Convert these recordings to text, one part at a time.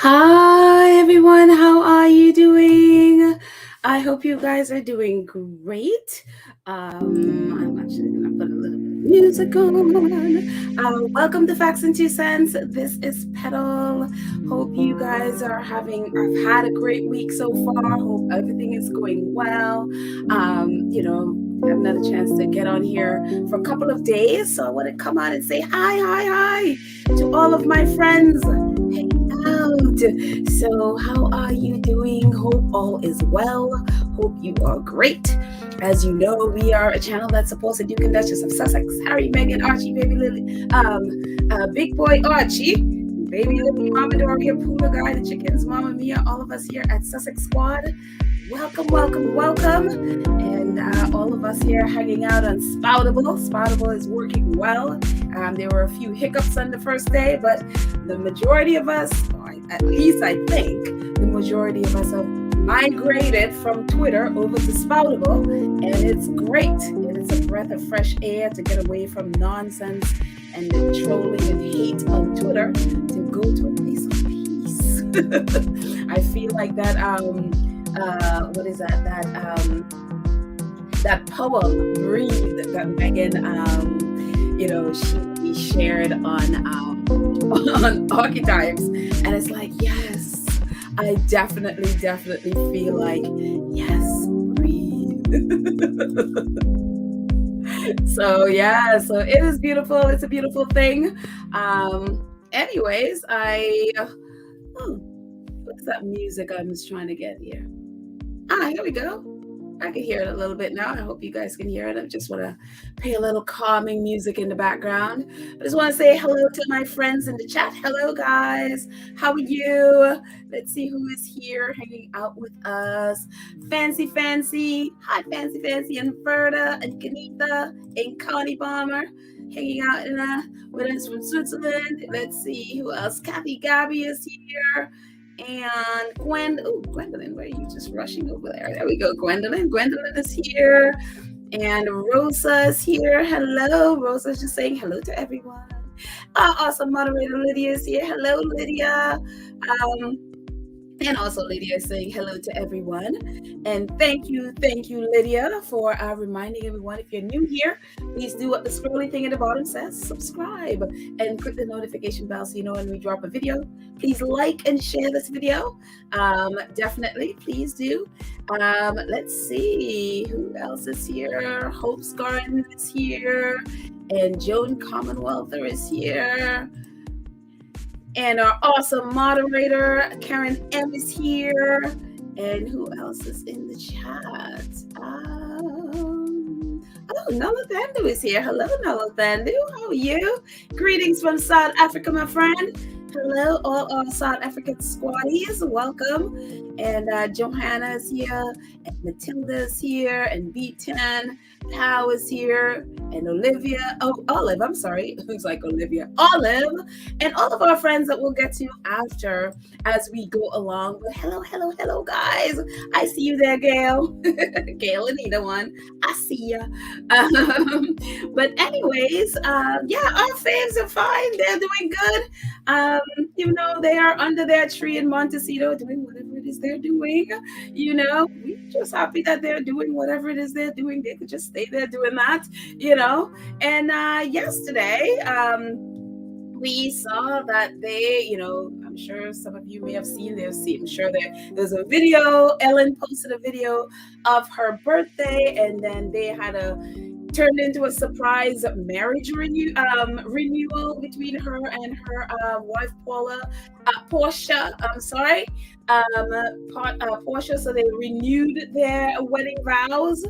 Hi everyone, how are you doing? I hope you guys are doing great. I'm actually gonna put a little bit of music on. Welcome to Facts and Two Cents. This is Petal. Hope you guys have had a great week so far. Hope everything is going well. Have another chance to get on here for a couple of days, so I want to come on and say hi to all of my friends. Hey, out. So, how are you doing? Hope all is well. Hope you are great. As you know, we are a channel that supports the Duke and Duchess of Sussex, Harry, Meghan, Archie, Baby Lily, Big Boy Archie, Baby Lily, Mama Doria, Puma Guy, the Chickens, Mama Mia, all of us here at Sussex Squad. Welcome. And all of us here hanging out on Spoutable. Spoutable is working well. There were a few hiccups on the first day, but the majority of us, or at least I think, the majority of us have migrated from Twitter over to Spoutable, and it's great. It is a breath of fresh air to get away from nonsense and the trolling and hate on Twitter to go to a place of peace. I feel like that, what is that? That poem, Breathe, that Meghan, she shared on archetypes, and it's like, yes, I definitely feel like, yes, breathe. So it is beautiful. It's a beautiful thing. Anyways, what is that music I was trying to get here? Here we go. I can hear it a little bit now. I hope you guys can hear it. I just want to play a little calming music in the background. I just want to say hello to my friends in the chat. Hello, guys. How are you? Let's see who is here hanging out with us. Fancy. Hi, Fancy, and Verda, and Kanita, and Connie Bomber. Hanging out with us from Switzerland. Let's see who else. Kathy Gabby is here. And Gwendolyn, where are you just rushing over there? There we go, Gwendolyn. Gwendolyn is here. And Rosa is here. Hello. Rosa's just saying hello to everyone. Awesome moderator Lydia is here. Hello, Lydia. And also Lydia is saying hello to everyone. And thank you, Lydia, for reminding everyone, if you're new here, please do what the scrolly thing at the bottom says, subscribe, and click the notification bell so you know when we drop a video. Please like and share this video. Definitely, please do. Let's see, who else is here? Hope's Garden is here. And Joan Commonwealther is here. And our awesome moderator, Karen M, is here. And who else is in the chat? Nala Thandu is here. Hello, Nala Thandu. How are you? Greetings from South Africa, my friend. Hello, all our South African squaddies. Welcome. And Johanna is here. And Matilda is here. And B10. Pow is here. And Olivia. Oh, Olive. I'm sorry. It looks like Olivia. Olive. And all of our friends that we'll get to after as we go along. But hello, guys. I see you there, Gail. Gail and either one. I see ya. But anyways, our faves are fine. They're doing good. They are under their tree in Montecito doing whatever it is they're doing. We're just happy that they're doing whatever it is they're doing. They could just stay there doing that, And yesterday, we saw that they, I'm sure some of you may have seen, I'm sure there's a video. Ellen posted a video of her birthday, and then they had turned into a surprise marriage renewal between her and her wife Portia. Portia. So they renewed their wedding vows,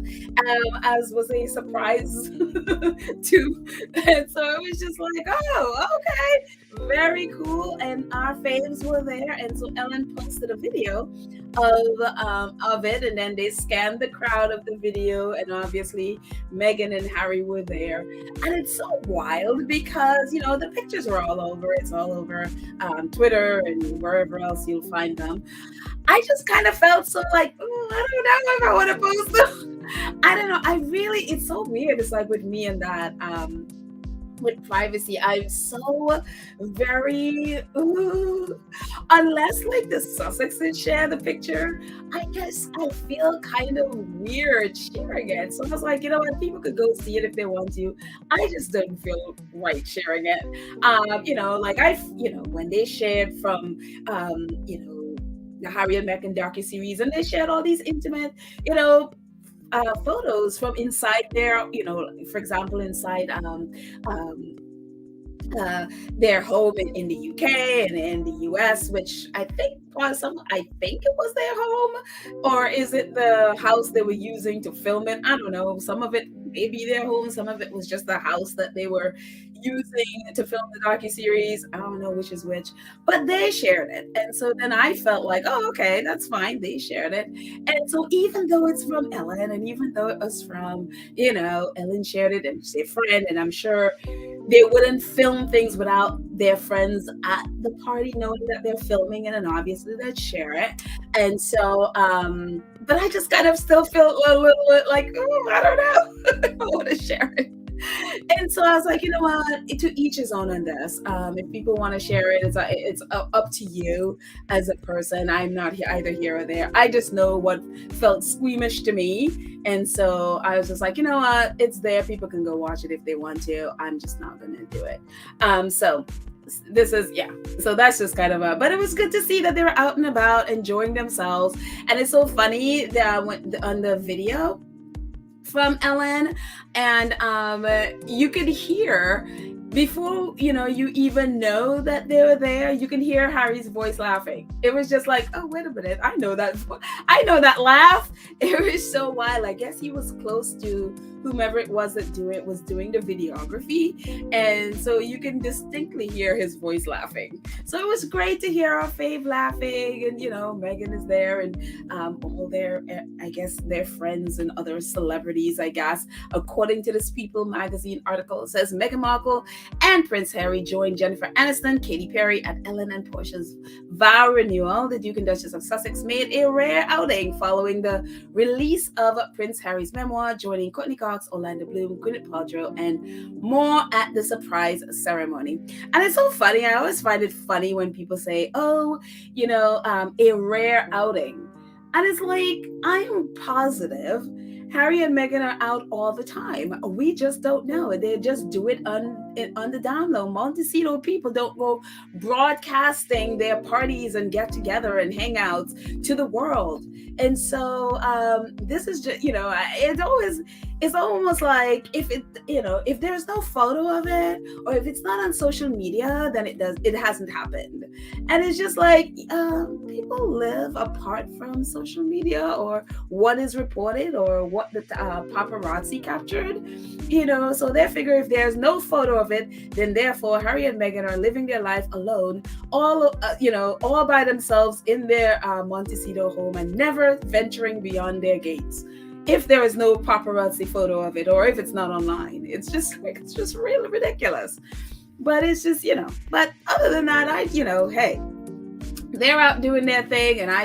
as was a surprise to. And so it was just like, oh, okay, very cool. And our faves were there, and so Ellen posted a video of it, and then they scanned the crowd of the video, and obviously Meghan and Harry were there. And it's so wild because the pictures were all over. It's all over Twitter and wherever else you'll find them. I just kind of felt so like, I don't know if I want to post them. I don't know. It's so weird. It's like with me and that with privacy, I'm so very unless like the Sussexes share the picture, I guess I feel kind of weird sharing it. So I was like, you know what, people could go see it if they want to. I just didn't feel right sharing it. Like when they shared from, the Harry and Meghan docu-series, and they shared all these intimate, photos from inside their, for example, inside um, uh, their home in the UK and in the US, which I think it was their home, or is it the house they were using to film it? I don't know. Some of it may be their home, some of it was just the house that they were using to film the docu-series. I don't know which is which, but they shared it. And so then I felt like, oh, okay, that's fine. They shared it. And so even though it's from Ellen, and even though it was from, Ellen shared it and she's a friend, and I'm sure they wouldn't film things without their friends at the party knowing that they're filming it, and obviously they'd share it. And so, but I just kind of still feel a little bit like, oh, I don't know if I want to share it. And so I was like, you know what? To each his own on this. If people want to share it, it's up to you as a person. I'm not either here or there. I just know what felt squeamish to me, and so I was just like, you know what? It's there. People can go watch it if they want to. I'm just not going to do it. So this is so that's just kind of but it was good to see that they were out and about enjoying themselves. And it's so funny that on the video from Ellen, and you could hear before you even know that they were there, you can hear Harry's voice laughing. It was just like, oh, wait a minute, I know that laugh. It was so wild. I guess he was close to whomever it was that was doing the videography, and so you can distinctly hear his voice laughing. So it was great to hear our fave laughing, and Meghan is there, and all their, I guess, their friends and other celebrities, I guess, according to this People magazine article. It says Meghan Markle and Prince Harry joined Jennifer Aniston, Katy Perry, and Ellen and Portia's vow renewal. The Duke and Duchess of Sussex made a rare outing following the release of Prince Harry's memoir, joining Courtney Cox, Orlando Bloom, Gwyneth Paltrow, and more at the surprise ceremony. And it's so funny. I always find it funny when people say, oh, a rare outing. And it's like, I am positive Harry and Meghan are out all the time. We just don't know. They just do it on the down low. Montecito people don't go broadcasting their parties and get together and hangouts to the world. And so this is just, it's almost like if there's no photo of it, or if it's not on social media, then it hasn't happened. And it's just like people live apart from social media or what is reported or what the paparazzi captured, so they figure if there's no photo of it, then therefore Harry and Meghan are living their life alone, all by themselves in their Montecito home and never venturing beyond their gates. If there is no paparazzi photo of it, or if it's not online, it's just really ridiculous. But it's just, but other than that, hey, they're out doing their thing, and I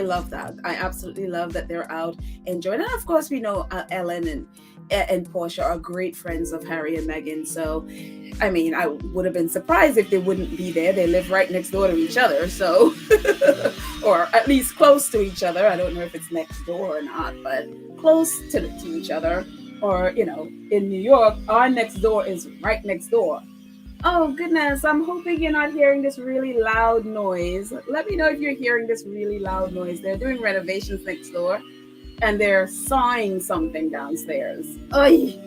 love that. I absolutely love that they're out enjoying. And of course, we know Ellen and Portia are great friends of Harry and Meghan. So, I mean, I would have been surprised if they wouldn't be there. They live right next door to each other, so or at least close to each other. I don't know if it's next door or not, but close to each other. Or in New York, our next door is right next door. Oh, goodness. I'm hoping you're not hearing this really loud noise. Let me know if you're hearing this really loud noise. They're doing renovations next door, and they're sawing something downstairs. Oy.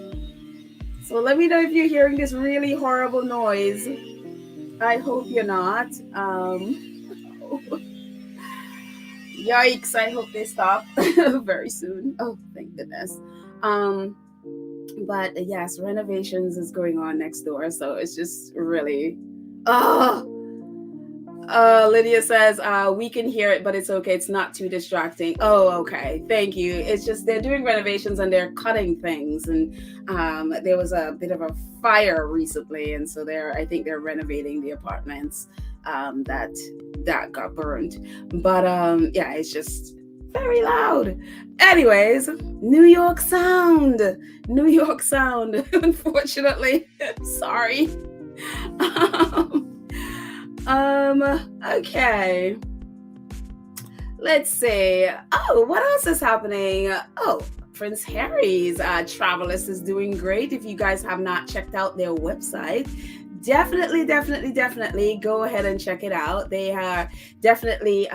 So let me know if you're hearing this really horrible noise. I hope you're not. Yikes. I hope they stop very soon. Oh, thank goodness. But yes, renovations is going on next door, so it's just really Lydia says we can hear it, but it's okay, it's not too distracting. Oh, okay, thank you. It's just they're doing renovations and they're cutting things, and there was a bit of a fire recently, and so I think they're renovating the apartments that got burned. But yeah, it's just very loud. Anyways, New York sound. Unfortunately. Sorry. Okay. Let's see. Oh, what else is happening? Oh, Prince Harry's travel list is doing great. If you guys have not checked out their website, definitely go ahead and check it out. They are definitely,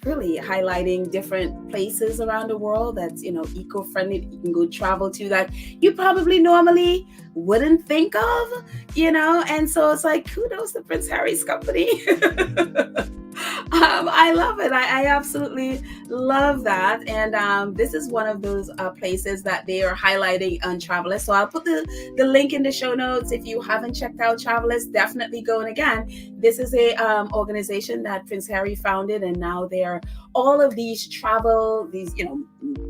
really highlighting different places around the world that's, eco-friendly that you can go travel to that you probably normally wouldn't think of, and so it's like kudos to Prince Harry's company. I love it. I absolutely love that. And this is one of those places that they are highlighting on Travelers. So I'll put the link in the show notes. If you haven't checked out Travelers, definitely go. And again, this is a organization that Prince Harry founded, and now they're all of these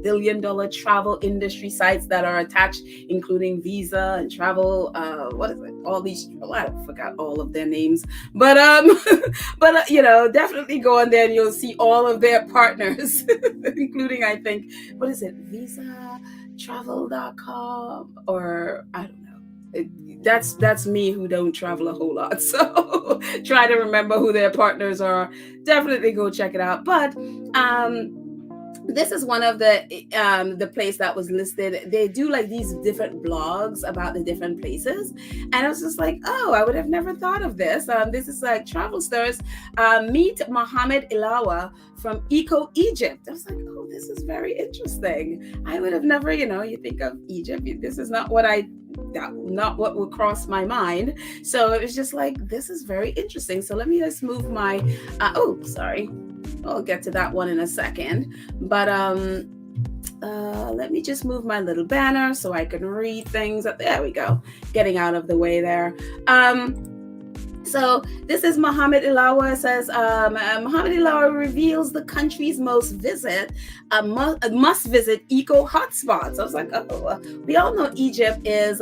billion-dollar travel industry sites that are attached, including Visa and Travel. What is it? All these. Oh, I forgot all of their names, but but definitely go on there and you'll see all of their partners, including, I think, what is it, Visa, Travel.com, or I don't know. That's me who don't travel a whole lot, so try to remember who their partners are. Definitely go check it out. But this is one of the place that was listed. They do like these different blogs about the different places, and I was just like, oh, I would have never thought of this. This is like travel stars. Meet Mohammed Ilawa from Eco Egypt. I was like, oh, this is very interesting. I would have never, you think of Egypt. This is not not what would cross my mind. So it was just like, this is very interesting. So let me just move my. Sorry. I'll get to that one in a second, but let me just move my little banner so I can read things. There we go, getting out of the way there. So this is Mohammed Ilawa. It says Mohammed Ilawa reveals the country's must visit eco hotspots. I was like, oh, we all know Egypt is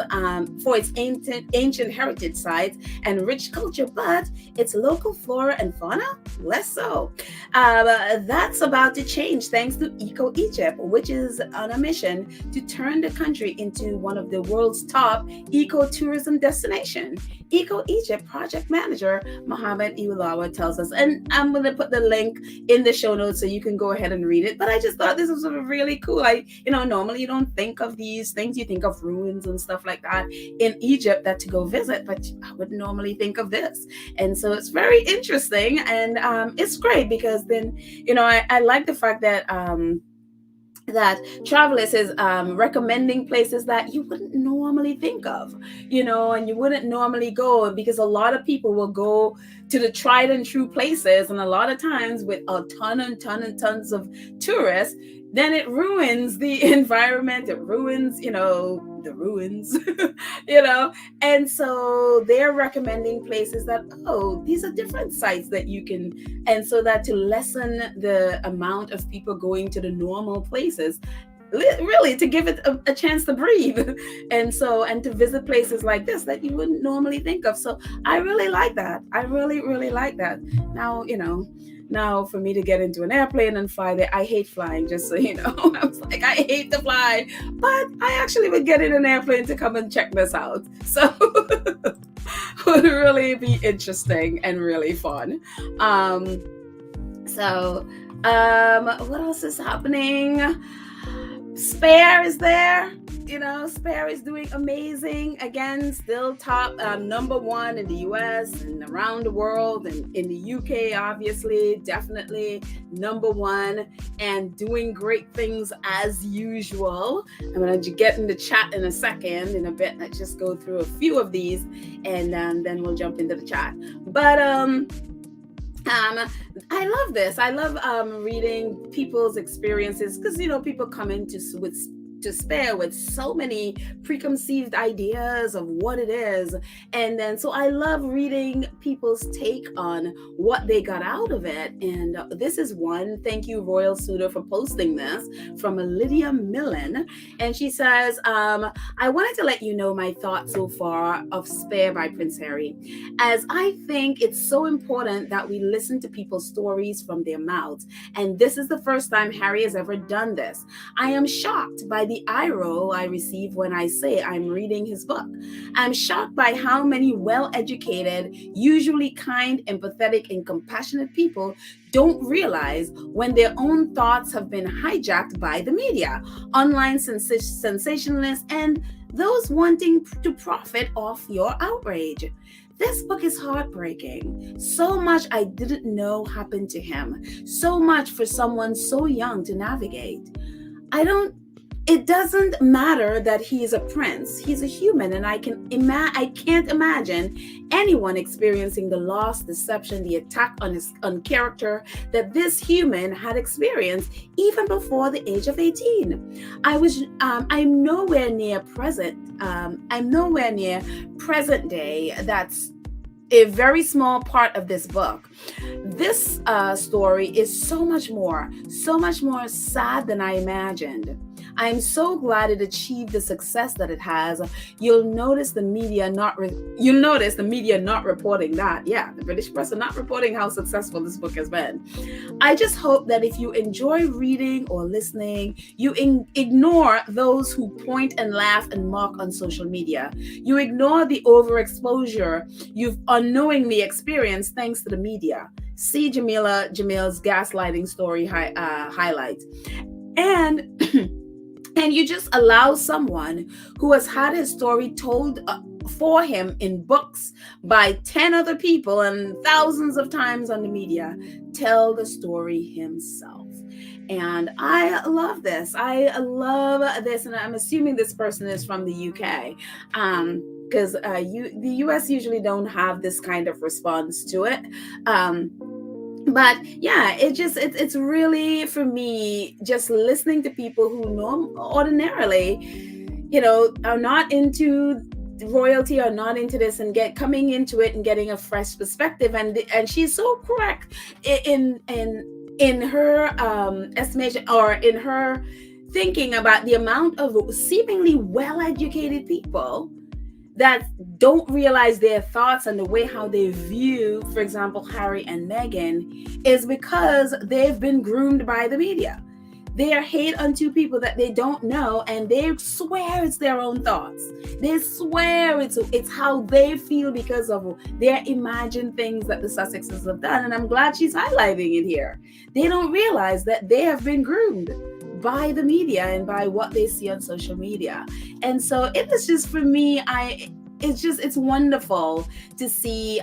for its ancient heritage sites and rich culture, but its local flora and fauna, less so. That's about to change thanks to Eco Egypt, which is on a mission to turn the country into one of the world's top eco-tourism destination. Eco Egypt project manager Mohammed Ilawa tells us, and I'm going to put the link in the show notes so you can go ahead and read it. But I just thought this was really cool. Normally you don't think of these things. You think of ruins and stuff like that in Egypt that to go visit, but I would normally think of this. And so it's very interesting, and it's great because then, I like the fact that Travelers is recommending places that you wouldn't normally think of, and you wouldn't normally go, because a lot of people will go to the tried and true places, and a lot of times with a ton and tons of tourists, then it ruins the environment. It ruins, the ruins, and so they're recommending places that, oh, these are different sites that you can, and so that to lessen the amount of people going to the normal places, really to give it a chance to breathe, and to visit places like this that you wouldn't normally think of. So I really like that. I really like that. Now for me to get into an airplane and fly there, I hate flying, just so you know. I was like, I hate to fly, but I actually would get in an airplane to come and check this out. So would really be interesting and really fun. What else is happening? Spare is there. Spare is doing amazing. Again, still top number one in the US and around the world, and in the UK, obviously, definitely number one, and doing great things as usual. I'm going to get in the chat in a second, in a bit. Let's just go through a few of these, and then we'll jump into the chat. But I love this. I love reading people's experiences, because people come into to Spare with so many preconceived ideas of what it is, and then so I love reading people's take on what they got out of it. And this is one. Thank you, Royal Suitor, for posting this, from Lydia Millen, and she says, I wanted to let you know my thoughts so far of Spare by Prince Harry, as I think it's so important that we listen to people's stories from their mouths, and this is the first time Harry has ever done this. I am shocked by the the eye roll I receive when I say I'm reading his book. I'm shocked by how many well-educated, usually kind, empathetic, and compassionate people don't realize when their own thoughts have been hijacked by the media, online sensationalists, and those wanting to profit off your outrage. This book is heartbreaking. So much I didn't know happened to him. So much for someone so young to navigate. It doesn't matter that he is a prince. He's a human, and I can't imagine anyone experiencing the loss, deception, the attack on character that this human had experienced even before the age of 18. I'm nowhere near present day. That's a very small part of this book. This story is so much more sad than I imagined. I am so glad it achieved the success that it has. You'll notice the media not reporting that. Yeah, the British press are not reporting how successful this book has been. I just hope that if you enjoy reading or listening, you ignore those who point and laugh and mock on social media. You ignore the overexposure you've unknowingly experienced thanks to the media. See Jamil's gaslighting story highlights. And you just allow someone who has had his story told for him in books by 10 other people and thousands of times on the media tell the story himself. And I love this. And I'm assuming this person is from the UK. Because the US usually don't have this kind of response to it. But yeah, it's really, for me, just listening to people who ordinarily, are not into royalty or not into this, and coming into it and getting a fresh perspective. And she's so correct in her estimation, or in her thinking about the amount of seemingly well-educated people that don't realize their thoughts and the way how they view, for example, Harry and Meghan, is because they've been groomed by the media. They are hate unto people that they don't know, and they swear it's their own thoughts. They swear it's how they feel because of their imagined things that the Sussexes have done. And I'm glad she's highlighting it here. They don't realize that they have been groomed by the media and by what they see on social media. And so it is just, for me, it's wonderful to see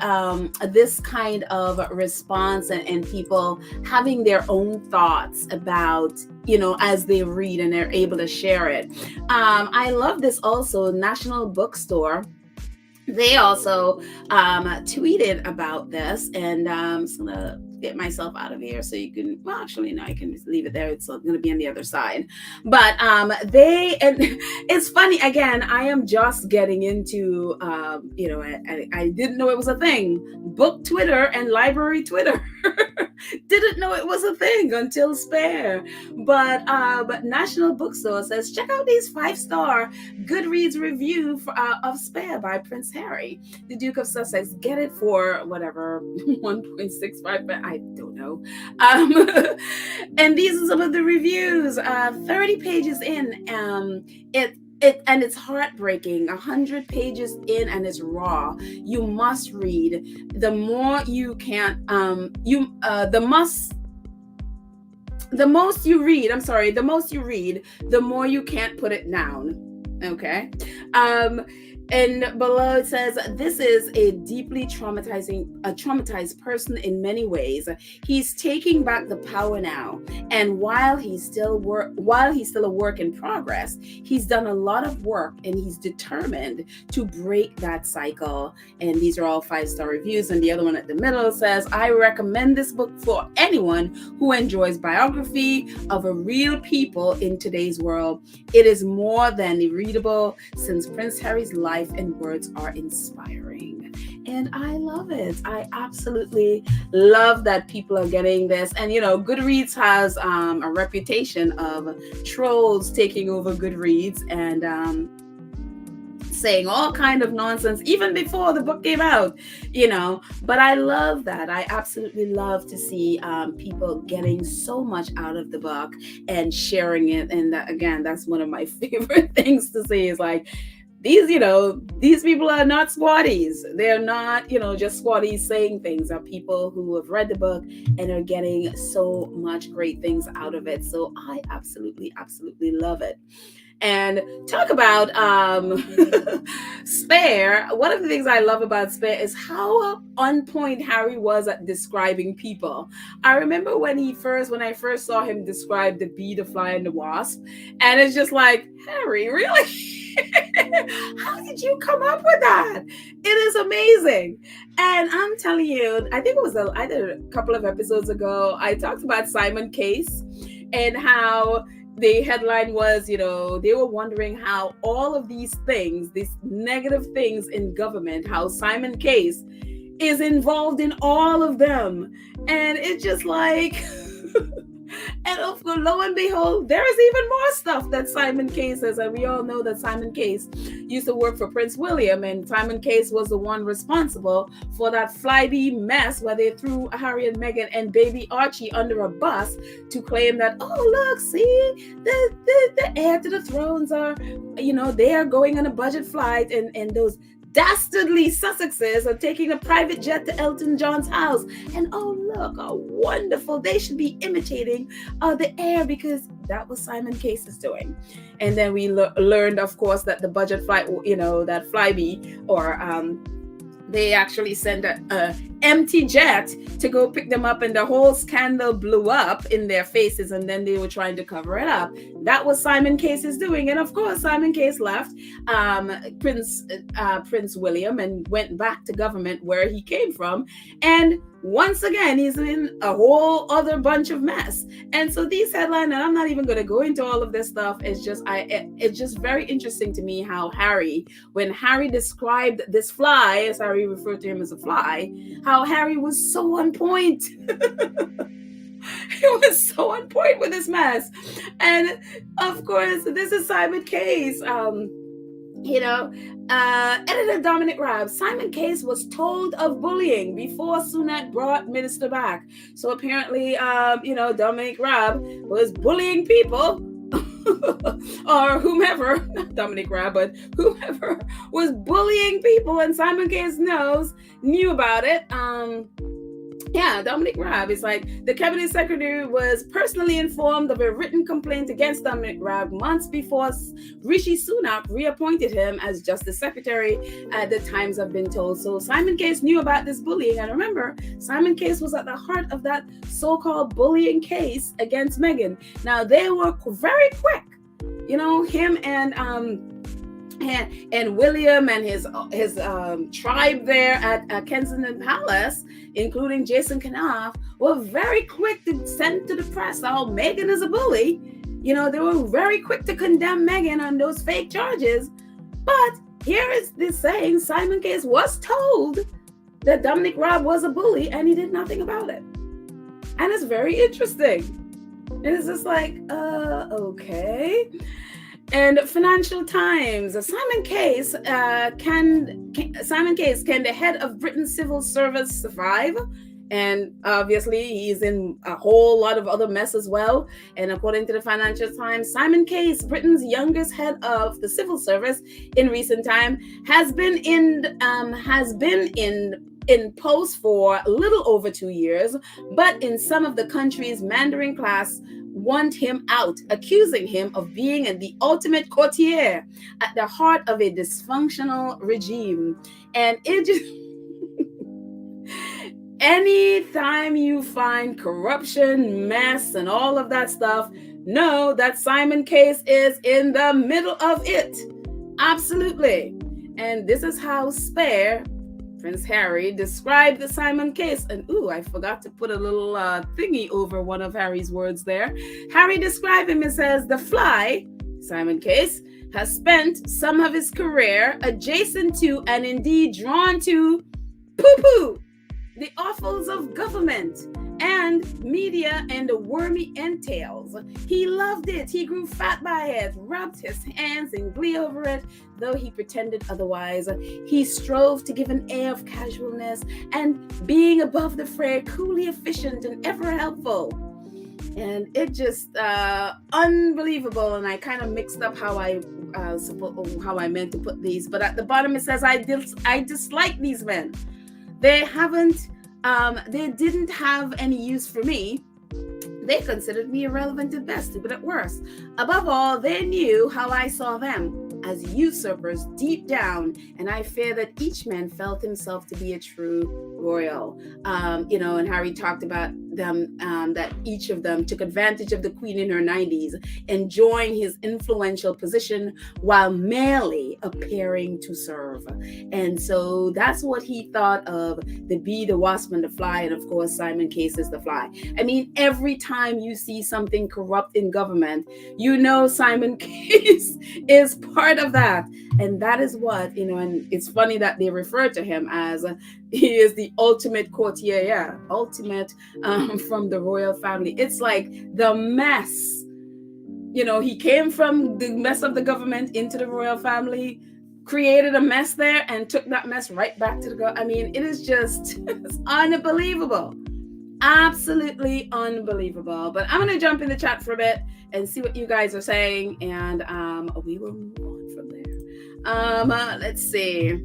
this kind of response and people having their own thoughts about, as they read, and they're able to share it. I love this also. National Bookstore, they also tweeted about this, and I'm just gonna get myself out of here so you can, well, actually, no, I can just leave it there. It's going to be on the other side. But and it's funny, again, I am just getting into, I didn't know it was a thing. Book Twitter and library Twitter. Didn't know it was a thing until Spare. But National Bookstore says, check out these 5-star Goodreads review of Spare by Prince Harry, the Duke of Sussex. Get it for whatever, 1.65. I don't know. And these are some of the reviews. 30 pages in. And it's heartbreaking. 100 pages in, and it's raw. You must read. The more you can, the most you read, the more you can't put it down. Okay. And below it says, this is a deeply traumatized person in many ways. He's taking back the power now. And while he's still a work in progress, he's done a lot of work, and he's determined to break that cycle. And these are all 5-star reviews. And the other one at the middle says, I recommend this book for anyone who enjoys biography of a real people in today's world. It is more than readable, since Prince Harry's life and words are inspiring. And I love it. I absolutely love that people are getting this. And Goodreads has a reputation of trolls taking over Goodreads and saying all kind of nonsense even before the book came out, but I love that. I absolutely love to see people getting so much out of the book and sharing it. And that, again, that's one of my favorite things to say is like, these people are not squatties. They're not, just squatties saying things. Are people who have read the book and are getting so much great things out of it. So I absolutely, absolutely love it. And talk about Spare. One of the things I love about Spare is how on point Harry was at describing people. I remember when I first saw him describe the bee, the fly, and the wasp, and it's just like, Harry, really? How did you come up with that? It is amazing. And I'm telling you, I think it was I did a couple of episodes ago, I talked about Simon Case and how the headline was, they were wondering how all of these things, these negative things in government, how Simon Case is involved in all of them. And it's just like, and lo and behold, there is even more stuff that Simon Case has. And we all know that Simon Case used to work for Prince William, and Simon Case was the one responsible for that Flyby mess where they threw Harry and Meghan and baby Archie under a bus to claim that, oh, look, see, the heir to the thrones are, they are going on a budget flight, and those dastardly Sussexes are taking a private jet to Elton John's house. And oh, look, how wonderful. They should be imitating the heir, because that was Simon Case's doing. And then we learned, of course, that the budget flight, that Flyby, or they actually sent an empty jet to go pick them up, and the whole scandal blew up in their faces, and then they were trying to cover it up. That was Simon Case's doing. And of course, Simon Case left Prince William and went back to government where he came from. And once again, he's in a whole other bunch of mess. And so these headlines, and I'm not even going to go into all of this stuff, it's just very interesting to me how when Harry described this fly, as Harry referred to him as a fly, how Harry was so on point. He was so on point with this mess. And of course, this is Simon Case. Editor Dominic Raab, Simon Case was told of bullying before Sunak brought minister back. So apparently, Dominic Raab was bullying people, or whomever, not Dominic Raab, but whomever was bullying people, and Simon Case knew about it. Dominic Raab is like, the cabinet secretary was personally informed of a written complaint against Dominic Raab months before Rishi Sunak reappointed him as justice secretary, the Times have been told. So Simon Case knew about this bullying. And remember, Simon Case was at the heart of that so-called bullying case against Meghan. Now, they were very quick, him and William and his tribe there at Kensington Palace, including Jason Knauf, were very quick to send to the press, oh, Meghan is a bully. They were very quick to condemn Meghan on those fake charges. But here is this saying, Simon Case was told that Dominic Raab was a bully, and he did nothing about it. And it's very interesting. And it's just like, okay. And Financial Times, Simon Case, can the head of Britain's civil service survive? And obviously, he's in a whole lot of other mess as well. And according to the Financial Times, Simon Case, Britain's youngest head of the civil service in recent time, has been in post for a little over 2 years, but in some of the country's Mandarin class want him out, accusing him of being the ultimate courtier at the heart of a dysfunctional regime. And it just anytime you find corruption, mess, and all of that stuff, know that Simon Case is in the middle of it. Absolutely. And this is how Spare, Prince Harry, described the Simon Case. And I forgot to put a little thingy over one of Harry's words there. Harry described him and says, the fly, Simon Case, has spent some of his career adjacent to and indeed drawn to poo-poo, the offals of government, and and media and the wormy entails. He loved it. He grew fat by it, rubbed his hands in glee over it, though he pretended otherwise. He strove to give an air of casualness and being above the fray, coolly efficient and ever helpful. And it just unbelievable. And I kind of mixed up how I meant to put these. But at the bottom it says, I dislike these men. They didn't have any use for me. They considered me irrelevant at best, stupid at worst. Above all, they knew how I saw them, as usurpers deep down, and I fear that each man felt himself to be a true royal. And Harry talked about them, that each of them took advantage of the Queen in her 90s, enjoying his influential position while merely appearing to serve. And so that's what he thought of the bee, the wasp, and the fly. And of course, Simon Case is the fly. I mean, every time you see something corrupt in government, you know Simon Case is part of that. And that is what, and it's funny that they refer to him as he is the ultimate courtier, ultimate from the royal family. It's like the mess. He came from the mess of the government into the royal family, created a mess there, and took that mess right back to the I mean, it is just it's unbelievable. Absolutely unbelievable. But I'm going to jump in the chat for a bit and see what you guys are saying, and we will move on from there. Let's see.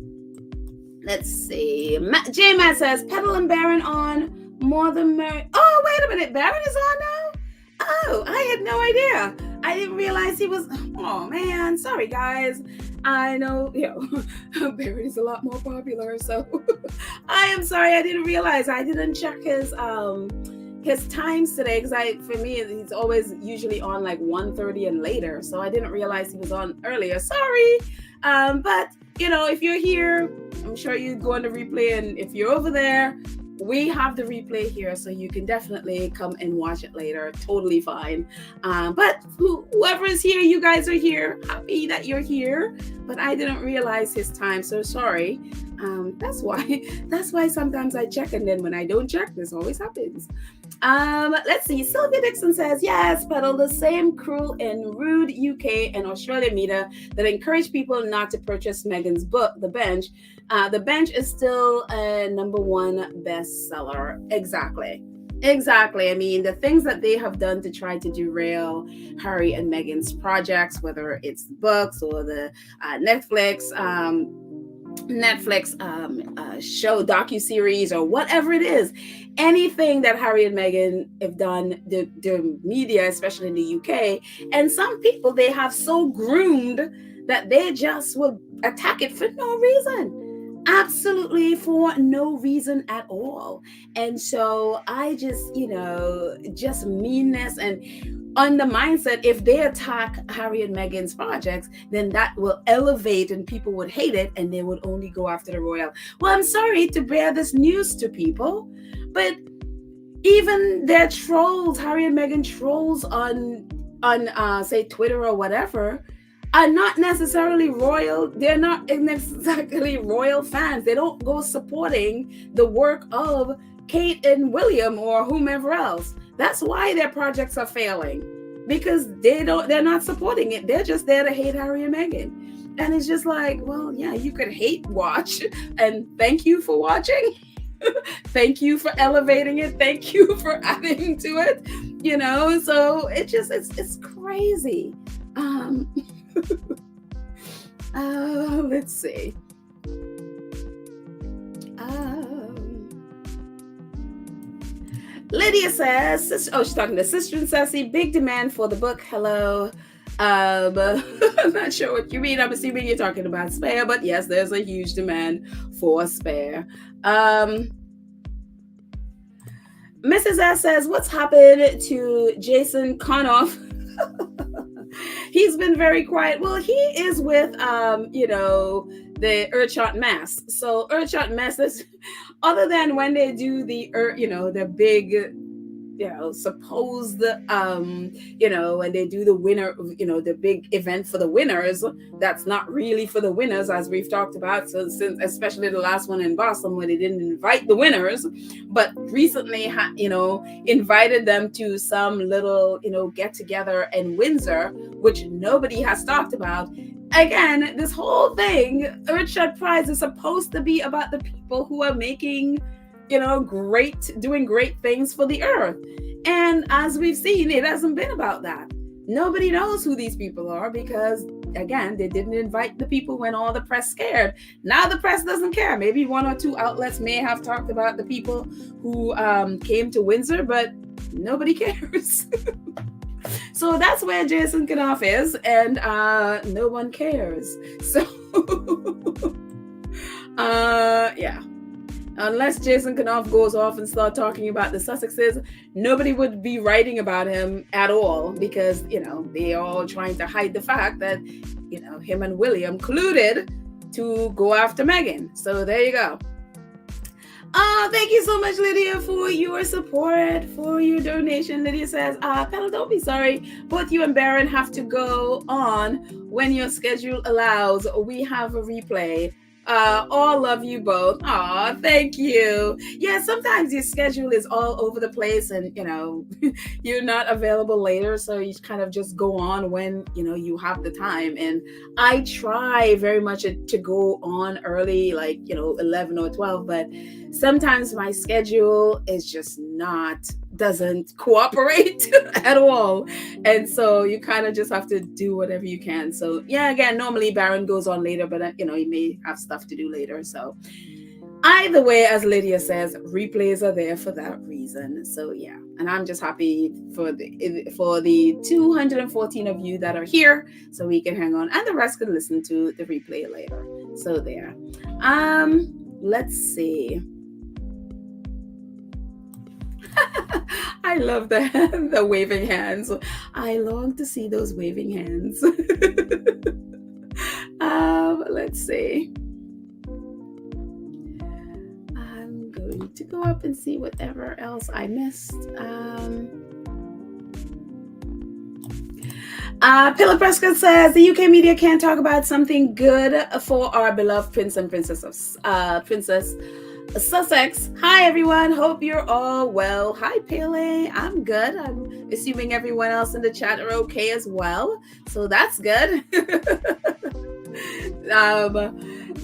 J-Man says, Petal and Baron on More Than Mary. Oh, wait a minute. Baron is on now? Oh, I had no idea. I didn't realize he was. Oh, man. Sorry, guys. I know, Baron is a lot more popular. So I am sorry. I didn't realize. I didn't check his times today, because for me, he's always usually on like 1:30 and later. So I didn't realize he was on earlier. Sorry. But if you're here, I'm sure you go on the replay, and if you're over there, we have the replay here, so you can definitely come and watch it later. Totally fine. But whoever is here, you guys are here. Happy that you're here. But I didn't realize his time, so sorry. That's why sometimes I check, and then when I don't check, this always happens. Let's see. Sylvia Dixon says, yes, Petal, the same cruel and rude UK and Australian media that encourage people not to purchase Meghan's book, The Bench. The Bench is still a #1 bestseller. Exactly. I mean, the things that they have done to try to derail Harry and Meghan's projects, whether it's the books or the Netflix show, docuseries, or whatever it is, anything that Harry and Meghan have done, the media, especially in the UK, and some people they have so groomed that they just will attack it for no reason. Absolutely for no reason at all. And so I just, just meanness, and on the mindset, if they attack Harry and Meghan's projects, then that will elevate and people would hate it, and they would only go after the royal. Well, I'm sorry to bear this news to people, but even their trolls, Harry and Meghan trolls on say Twitter or whatever, are not necessarily royal. They're not exactly royal fans. They don't go supporting the work of Kate and William or whomever else. That's why their projects are failing, because they're not supporting it. They're just there to hate Harry and Meghan. And it's just like, well, yeah, you could hate watch, and thank you for watching. Thank you for elevating it. Thank you for adding to it. So it's crazy. Let's see. Lydia says, she's talking to Sister and Sassy. Big demand for the book. Hello. I'm not sure what you mean. I'm assuming you're talking about Spare, but yes, there's a huge demand for Spare. Mrs. S says, what's happened to Jason Conniff? He's been very quiet. Well, he is with, the Earthshot Mass. So Earthshot Mass is, other than when they do the big supposed when they do the winner, the big event for the winners, that's not really for the winners, as we've talked about. So since, especially the last one in Boston, where they didn't invite the winners, but recently invited them to some little get together in Windsor, which nobody has talked about. Again, this whole thing, Earthshot Prize, is supposed to be about the people who are making doing great things for the earth. And as we've seen, it hasn't been about that. Nobody knows who these people are because, again, they didn't invite the people when all the press cared. Now the press doesn't care. Maybe one or two outlets may have talked about the people who came to Windsor, but nobody cares. So that's where Jason Kanoff is, and no one cares. So, yeah. Unless Jason Kanoff goes off and start talking about the Sussexes, nobody would be writing about him at all because, they're all trying to hide the fact that, him and William colluded to go after Meghan. So there you go. Thank you so much, Lydia, for your support, for your donation. Lydia says, Petal, don't be sorry. Both you and Baron have to go on when your schedule allows. We have a replay. All love you both. Aw, thank you. Yeah, sometimes your schedule is all over the place and, you're not available later. So you kind of just go on when, you have the time. And I try very much to go on early, like, 11 or 12. But sometimes my schedule is just doesn't cooperate at all. And so you kind of just have to do whatever you can. So yeah, again, normally Baron goes on later, but he may have stuff to do later. So either way, as Lydia says, replays are there for that reason. So yeah, and I'm just happy for the 214 of you that are here, so we can hang on, and the rest can listen to the replay later. So there. Let's see. I love the waving hands. I long to see those waving hands. Let's see. I'm going to go up and see whatever else I missed. Pillar Prescott says the UK media can't talk about something good for our beloved Prince and Princess of Princess Sussex. Hi everyone, hope you're all well. Hi Pele, I'm good. I'm assuming everyone else in the chat are okay as well, so that's good.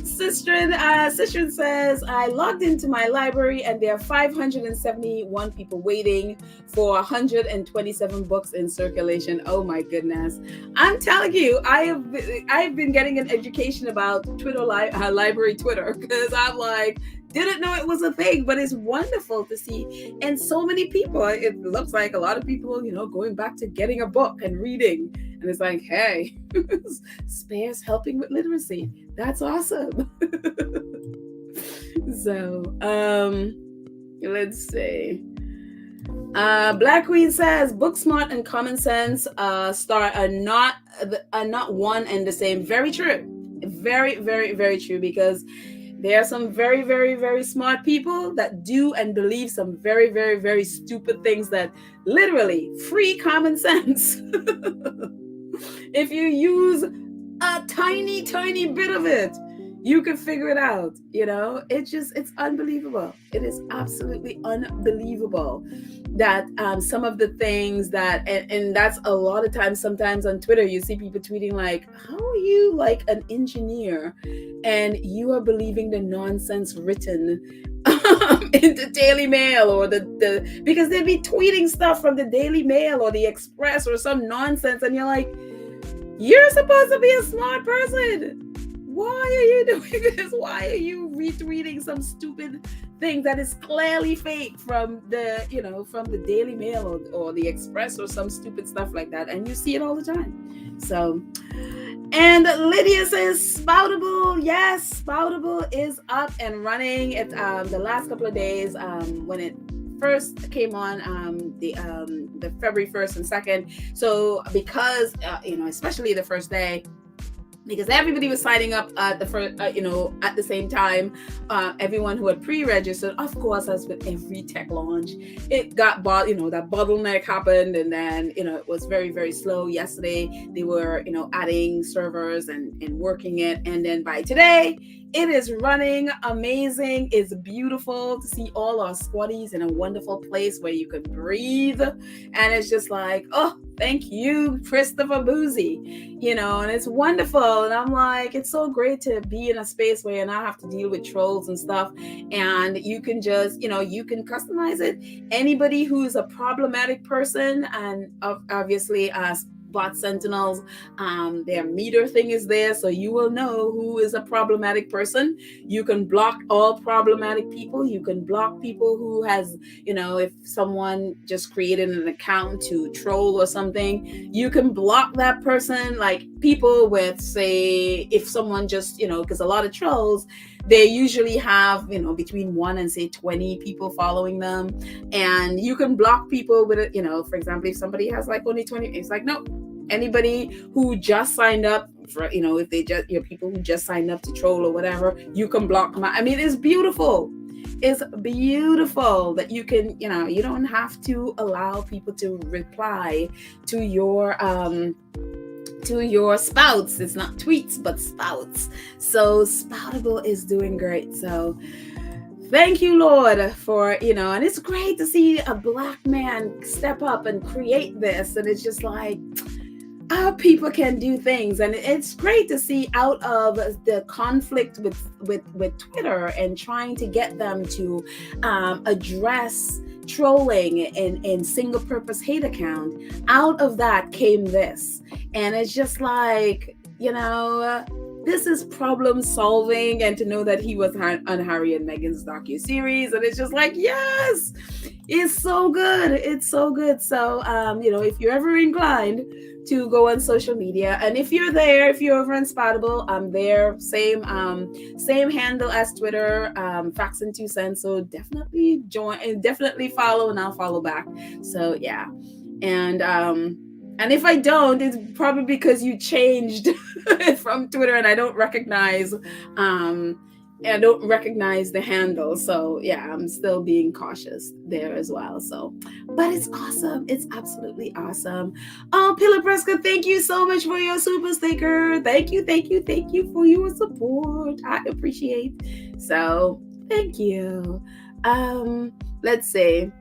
Sistren says, I logged into my library and there are 571 people waiting for 127 books in circulation. Oh my goodness. I'm telling you, I've been getting an education about Twitter library Twitter, because I'm like, didn't know it was a thing, but it's wonderful to see. And so many people, it looks like a lot of people, going back to getting a book and reading. And it's like, hey, Spare's helping with literacy. That's awesome. So, let's see. Black Queen says, book smart and common sense are not one and the same. Very true. Very, very, very true, because there are some very, very, very smart people that do and believe some very, very, very stupid things that literally free common sense. If you use a tiny, tiny bit of it, you can figure it out. It's unbelievable. It is absolutely unbelievable that some of the things that, and that's a lot of times, sometimes on Twitter, you see people tweeting like, how are you like an engineer and you are believing the nonsense written in the Daily Mail or because they'd be tweeting stuff from the Daily Mail or the Express or some nonsense, and you're like, you're supposed to be a smart person. Why are you doing this? Why are you retweeting some stupid thing that is clearly fake from the Daily Mail or the Express or some stupid stuff like that? And you see it all the time. So, and Lydia says Spoutable. Yes, Spoutable is up and running. It the last couple of days when it first came on, the February 1st and 2nd. So because especially the first day, because everybody was signing up at the first, at the same time. Everyone who had pre-registered, of course, as with every tech launch, it got that bottleneck happened, and then it was very, very slow. Yesterday they were adding servers and working it, and then by today it is running amazing. It's beautiful to see all our squaddies in a wonderful place where you can breathe, and it's just like, oh, thank you, Christopher Boozy, and it's wonderful. And I'm like, it's so great to be in a space where you not have to deal with trolls and stuff, and you can just, you can customize it. Anybody who's a problematic person, and obviously bot sentinels, their meter thing is there, so you will know who is a problematic person. You can block all problematic people. You can block people who has, if someone just created an account to troll or something, you can block that person. Like people with, say, if someone just, because a lot of trolls, they usually have, between 1 and say 20 people following them, and you can block people with it. For example, if somebody has like only 20, it's like, no, anybody who just signed up for, if they just, people who just signed up to troll or whatever, you can block them. I mean, it's beautiful. It's beautiful that you can, you don't have to allow people to reply to your spouts. It's not tweets, but spouts. So Spoutable is doing great. So thank you, Lord, for, and it's great to see a Black man step up and create this. And it's just like, how people can do things. And it's great to see out of the conflict with Twitter and trying to get them to address trolling and single purpose hate account. Out of that came this. And it's just like, this is problem solving, and to know that he was on Harry and Meghan's docuseries, and it's just like, yes, it's so good. It's so good. So, if you're ever inclined to go on social media, and if you're over on Spoutable, I'm there, same handle as Twitter, Facts and 2 Cents. So definitely join and definitely follow, and I'll follow back. So yeah, and if I don't, it's probably because you changed from Twitter, and I don't recognize the handle. So yeah, I'm still being cautious there as well. So, but it's awesome. It's absolutely awesome. Oh, Pillar Prescott, thank you so much for your super sticker. Thank you for your support. I appreciate. So thank you. Let's see.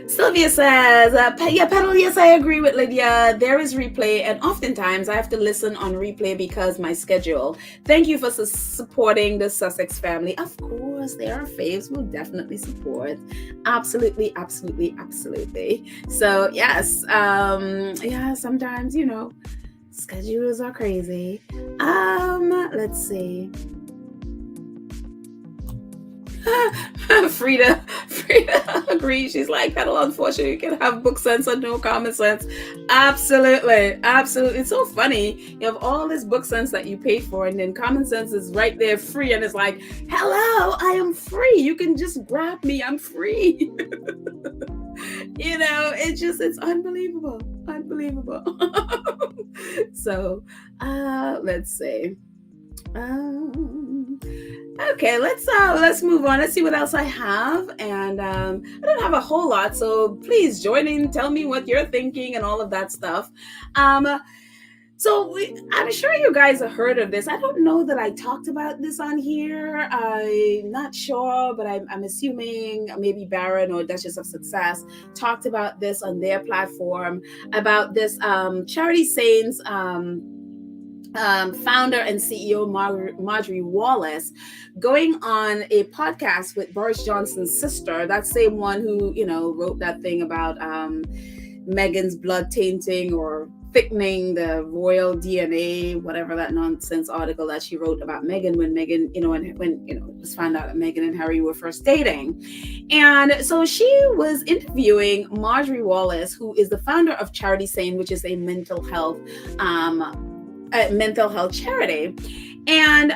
Sylvia says, yeah, Pedal, yes, I agree with Lydia. There is replay, and oftentimes I have to listen on replay because my schedule. Thank you for supporting the Sussex family. Of course, they are faves. We'll definitely support. Absolutely, absolutely, absolutely. So, yes, yeah, sometimes, schedules are crazy. Let's see. Frida agrees. She's like, Pedal, unfortunately, you can have book sense and no common sense. Absolutely. It's so funny. You have all this book sense that you pay for, and then common sense is right there free, and it's like, hello, I am free. You can just grab me. I'm free. It's unbelievable. So, let's see. Okay, let's move on. Let's see what else I have. And I don't have a whole lot, so please join in, tell me what you're thinking and all of that stuff. So I'm sure you guys have heard of this. I don't know that I talked about this on here. I'm not sure, but I'm assuming maybe Baron or Duchess of Success talked about this on their platform, about this Charity Saints founder and CEO Marjorie Wallace going on a podcast with Boris Johnson's sister, that same one who, wrote that thing about Meghan's blood tainting or thickening the royal DNA, whatever that nonsense article that she wrote about Meghan when Meghan, when it was found out that Meghan and Harry were first dating. And so she was interviewing Marjorie Wallace, who is the founder of Charity Saints, which is a mental health charity. And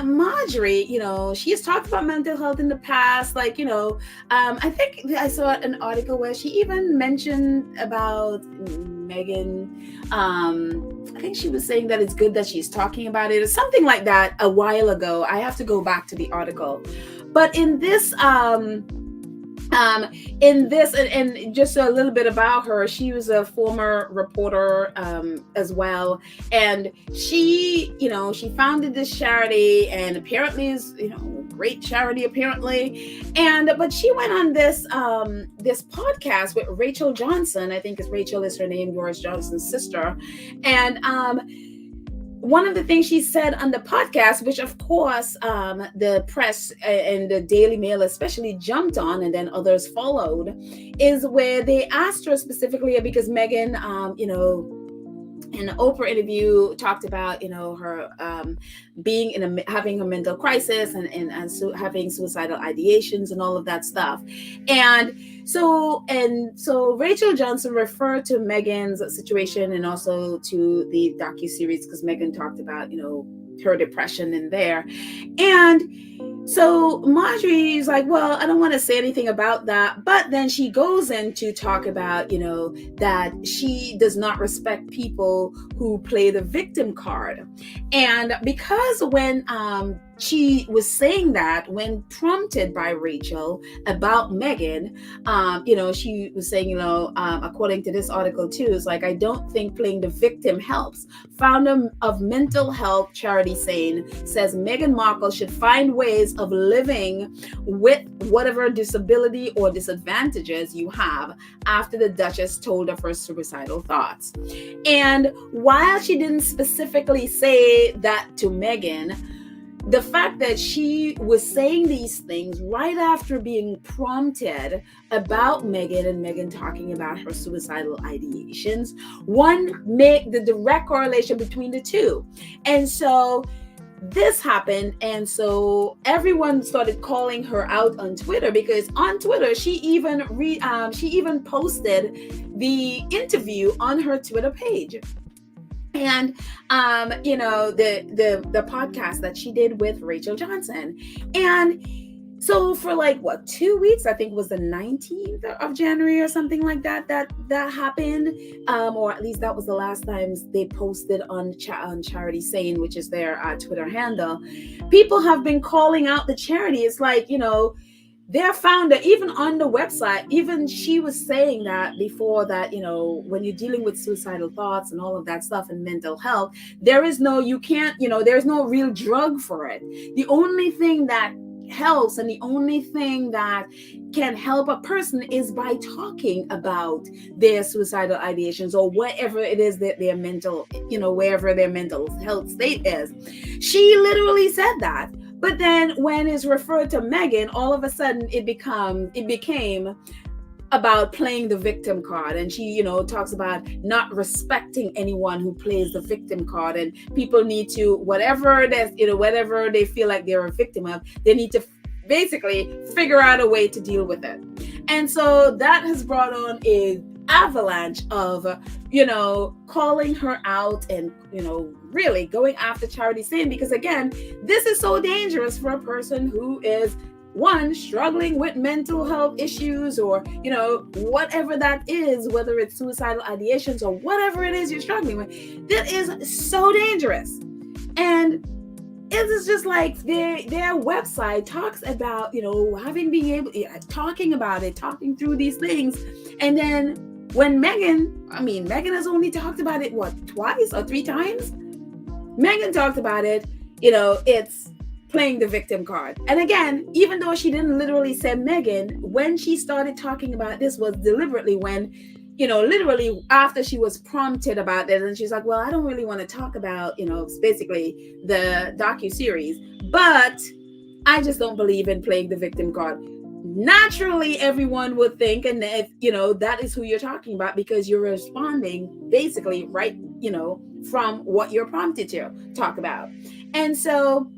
Marjorie, she has talked about mental health in the past. Like, I think I saw an article where she even mentioned about Meghan. I think she was saying that it's good that she's talking about it or something like that a while ago. I have to go back to the article. But in this and just a little bit about her, she was a former reporter as well, and she founded this charity, and apparently is great charity apparently, but she went on this podcast with Rachel Johnson. I think Rachel is her name, Boris Johnson's sister. And one of the things she said on the podcast, which of course the press and the Daily Mail especially jumped on, and then others followed, is where they asked her specifically because Meghan, in an Oprah interview, talked about her being having a mental crisis and having suicidal ideations and all of that stuff, and so Rachel Johnson referred to Meghan's situation and also to the docuseries, because Meghan talked about her depression in there. And so Marjorie's like, well, I don't want to say anything about that. But then she goes in to talk about, that she does not respect people who play the victim card. And because when she was saying that, when prompted by Rachel about Meghan, she was saying, according to this article too, it's like, I don't think playing the victim helps. Founder of mental health charity Sane says Meghan Markle should find ways of living with whatever disability or disadvantages you have after the Duchess told of her suicidal thoughts. And while she didn't specifically say that to Meghan, the fact that she was saying these things right after being prompted about Meghan and Meghan talking about her suicidal ideations, one make the direct correlation between the two. And so this happened, and so everyone started calling her out on Twitter, because on Twitter she even posted the interview on her Twitter page. And the podcast that she did with Rachel Johnson. And so for 2 weeks, I think it was the 19th of January or something like that happened, or at least that was the last time they posted on Charity Sane, which is their Twitter handle. People have been calling out the charity. It's like, their founder, even on the website, even she was saying that before, that when you're dealing with suicidal thoughts and all of that stuff and mental health, there's no real drug for it. The only thing that helps and the only thing that can help a person is by talking about their suicidal ideations or whatever it is that their mental, wherever their mental health state is. She literally said that. But then when it's referred to Meghan, all of a sudden it became about playing the victim card. And she, talks about not respecting anyone who plays the victim card, and people need to, whatever they feel like they're a victim of, they need to basically figure out a way to deal with it. And so that has brought on a avalanche of, calling her out and, really going after Charity Sane, because again, this is so dangerous for a person who is, one, struggling with mental health issues, or, whatever that is, whether it's suicidal ideations or whatever it is you're struggling with. That is so dangerous. And it is just like their website talks about, talking through these things. And then when Meghan has only talked about it, twice or three times? Meghan talked about it, it's playing the victim card. And again, even though she didn't literally say Meghan, when she started talking about this was deliberately when, literally after she was prompted about this, and she's like, well, I don't really want to talk about, basically the docuseries, but I just don't believe in playing the victim card. Naturally, everyone would think, and if, that is who you're talking about, because you're responding basically right, from what you're prompted to talk about. And so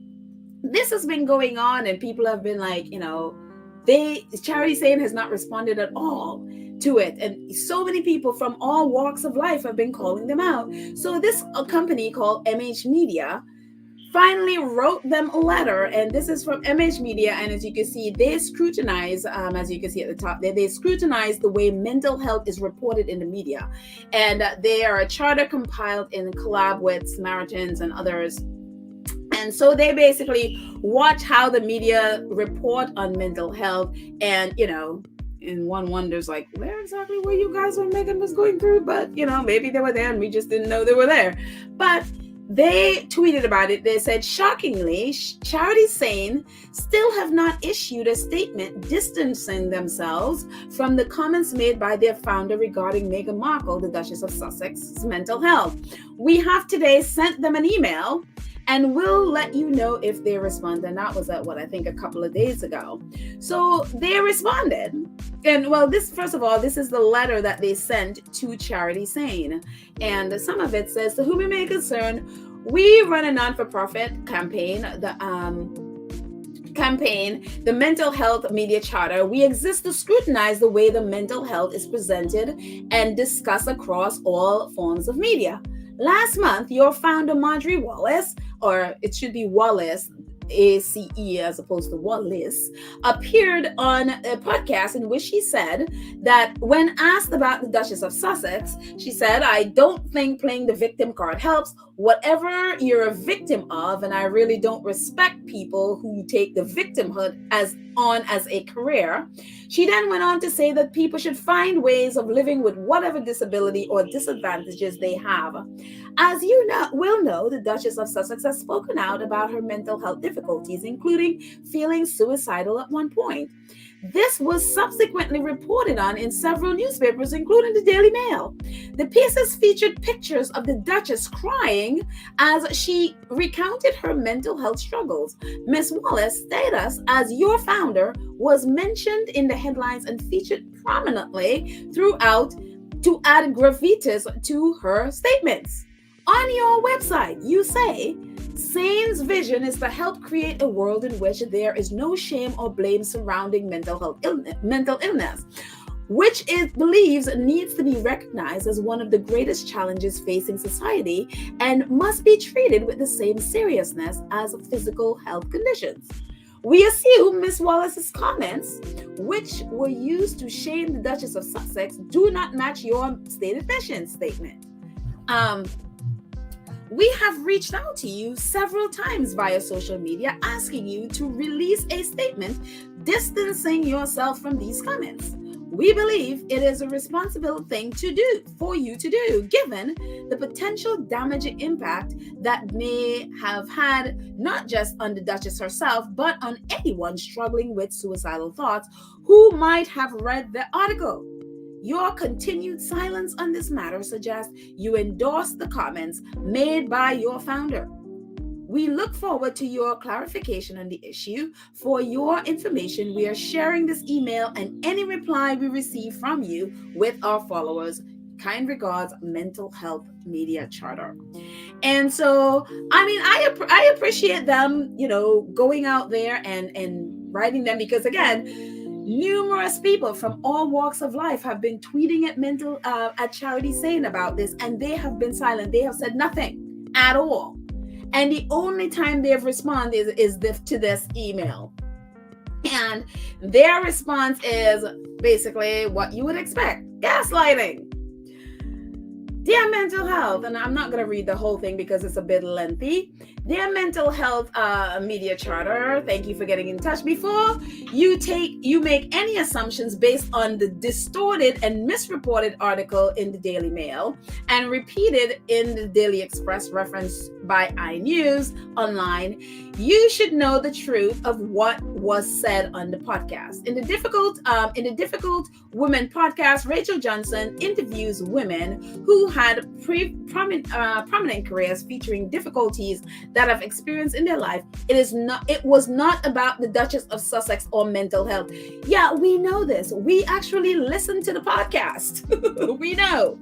this has been going on, and people have been like, Charity Sane has not responded at all to it. And so many people from all walks of life have been calling them out. So this company called MH Media finally wrote them a letter, and this is from MH Media. And as you can see, they scrutinize, as you can see at the top, they scrutinize the way mental health is reported in the media, and they are a charter compiled in collab with Samaritans and others. And so they basically watch how the media report on mental health, and and one wonders, like, where exactly were you guys when Meghan was going through? But maybe they were there and we just didn't know they were there. But they tweeted about it. They said, shockingly, Charities Sane still have not issued a statement distancing themselves from the comments made by their founder regarding Meghan Markle, the Duchess of Sussex's mental health. We have today sent them an email and we'll let you know if they respond. And that was I think a couple of days ago. So they responded. And well, first of all, this is the letter that they sent to Charities Sane. And some of it says, to whom it may concern, we run a non-for-profit campaign, the Mental Health Media Charter. We exist to scrutinize the way the mental health is presented and discussed across all forms of media. Last month, your founder, Marjorie Wallace, or it should be Wallace, ACE as opposed to Wallace, appeared on a podcast in which she said that when asked about the Duchess of Sussex, she said, I don't think playing the victim card helps. Whatever you're a victim of, and I really don't respect people who take the victimhood as a career. She then went on to say that people should find ways of living with whatever disability or disadvantages they have. As you will know, the Duchess of Sussex has spoken out about her mental health difficulties, including feeling suicidal at one point. This was subsequently reported on in several newspapers, including the Daily Mail. The pieces featured pictures of the Duchess crying as she recounted her mental health struggles. Ms. Wallace, status as your founder, was mentioned in the headlines and featured prominently throughout to add gravitas to her statements. On your website, you say, Sane's vision is to help create a world in which there is no shame or blame surrounding mental illness, which it believes needs to be recognized as one of the greatest challenges facing society and must be treated with the same seriousness as physical health conditions. We assume Ms. Wallace's comments, which were used to shame the Duchess of Sussex, do not match your stated mission statement. We have reached out to you several times via social media asking you to release a statement distancing yourself from these comments. We believe it is a responsible thing for you to do, given the potential damaging impact that may have had not just on the Duchess herself, but on anyone struggling with suicidal thoughts who might have read the article. Your continued silence on this matter suggests you endorse the comments made by your founder. We look forward to your clarification on the issue. For your information, we are sharing this email and any reply we receive from you with our followers. Kind regards, Mental Health Media Charter. And so, I appreciate them, going out there and writing them, because again, numerous people from all walks of life have been tweeting at Charities Sane about this, and they have been silent. They have said nothing at all. And the only time they have responded is to this email. And their response is basically what you would expect: gaslighting. Dear Mental Health, and I'm not going to read the whole thing because it's a bit lengthy. Dear Mental Health Media Charter, thank you for getting in touch. Before you make any assumptions based on the distorted and misreported article in the Daily Mail and repeated in the Daily Express referenced by iNews Online, you should know the truth of what was said on the podcast. In the Difficult Women podcast, Rachel Johnson interviews women who had prominent careers featuring difficulties that have experienced in their life. It was not about the Duchess of Sussex or mental health. Yeah, we know this. We actually listened to the podcast. We know.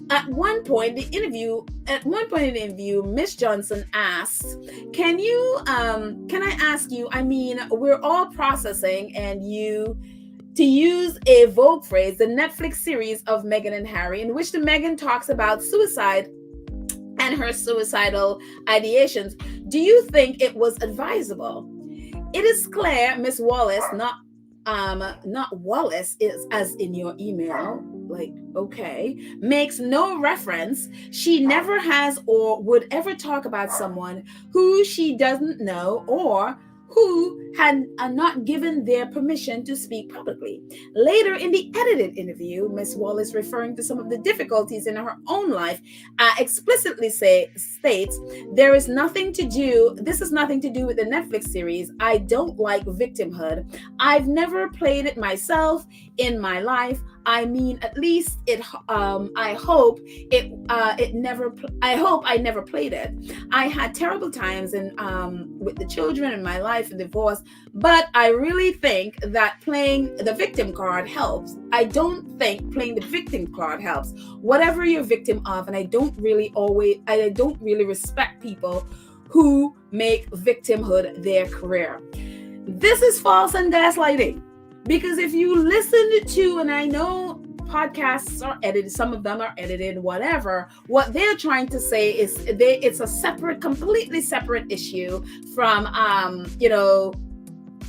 At one point in the interview, Miss Johnson asks, can I ask you, we're all processing, and to use a Vogue phrase, the Netflix series of Meghan and Harry, in which the Meghan talks about suicide and her suicidal ideations. Do you think it was advisable? It is clear Miss Wallace, not Wallace, is as in your email, like, okay, makes no reference. She never has or would ever talk about someone who she doesn't know or who had not given their permission to speak publicly. Later in the edited interview, Miss Wallace, referring to some of the difficulties in her own life, explicitly states, this is nothing to do with the Netflix series. I don't like victimhood. I've never played it myself in my life. I mean, at least I hope I never played it. I had terrible times with the children in my life and divorce, but I really think that playing the victim card helps. I don't think playing the victim card helps. Whatever you're victim of, and I don't really respect people who make victimhood their career. This is false and gaslighting. Because if you listen to, and I know podcasts are edited, some of them are edited, whatever, what they're trying to say is it's a completely separate issue from,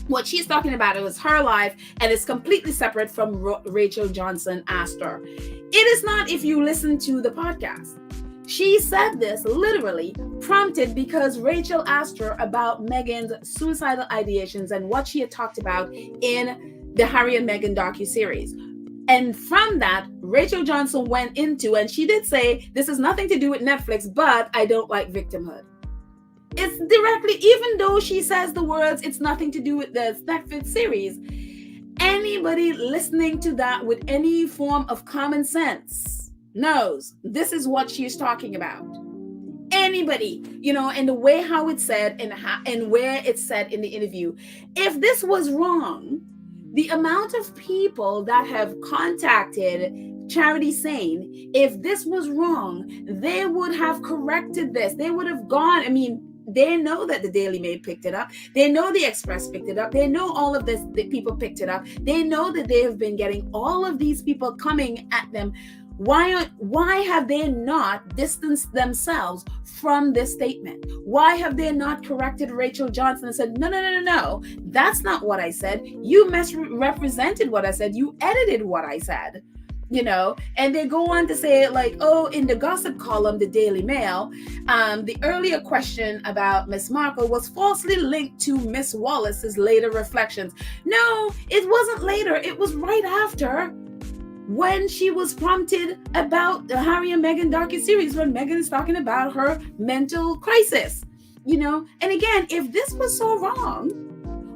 what she's talking about. It was her life, and it's completely separate from Rachel Johnson asked her. It is not if you listen to the podcast. She said this literally prompted because Rachel asked her about Meghan's suicidal ideations and what she had talked about in the Harry and Meghan docuseries. And from that, Rachel Johnson went into, and she did say, this has nothing to do with Netflix, but I don't like victimhood. It's directly, even though she says the words, it's nothing to do with the Netflix series, anybody listening to that with any form of common sense knows this is what she's talking about. Anybody, and the way how it's said and where it's said in the interview. If this was wrong, the amount of people that have contacted Charity Sane, if this was wrong, they would have corrected this. They would have gone. I mean, they know that the Daily Mail picked it up. They know the Express picked it up. They know all of this, the people picked it up. They know that they have been getting all of these people coming at them. Why have they not distanced themselves from this statement? Why have they not corrected Rachel Johnson and said, no, that's not what I said. You misrepresented what I said. You edited what I said, and they go on to say, like, oh, in the gossip column, the Daily Mail, the earlier question about Miss Markle was falsely linked to Miss Wallace's later reflections. No, it wasn't later. It was right after, when she was prompted about the Harry and Meghan docuseries, when Meghan is talking about her mental crisis, And again, if this was so wrong,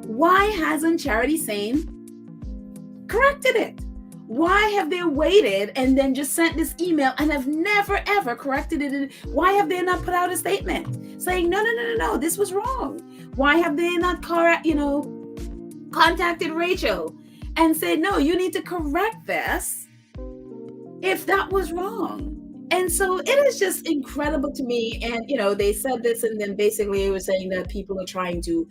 why hasn't Charity Sane corrected it? Why have they waited and then just sent this email and have never, ever corrected it? Why have they not put out a statement saying, no, this was wrong? Why have they not contacted Rachel and said, no, you need to correct this if that was wrong? And so it is just incredible to me. And, they said this, and then basically it was saying that people are trying to,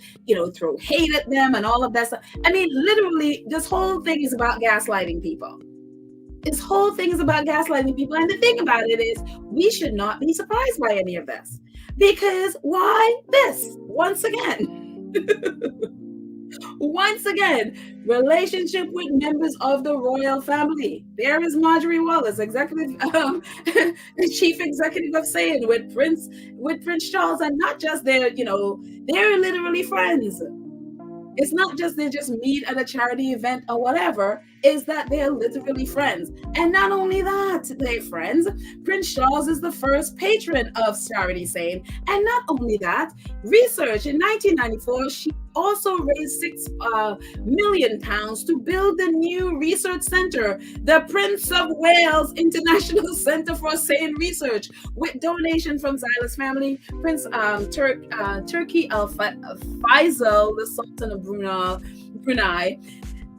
throw hate at them and all of that stuff. I mean, literally, this whole thing is about gaslighting people. This whole thing is about gaslighting people. And the thing about it is, we should not be surprised by any of this. Because why this? Once again, relationship with members of the royal family. There is Marjorie Wallace, chief executive of SANE with Prince Charles, and not just they're literally friends. It's not just they just meet at a charity event or whatever, is that they're literally friends. And not only that, they're friends. Prince Charles is the first patron of Charity Sane. And not only that, research in 1994, she also raised £6 million to build the new research center, the Prince of Wales International Center for Sane Research, with donation from Xyla's family, Prince Turki Al Faisal, the Sultan of Brunei.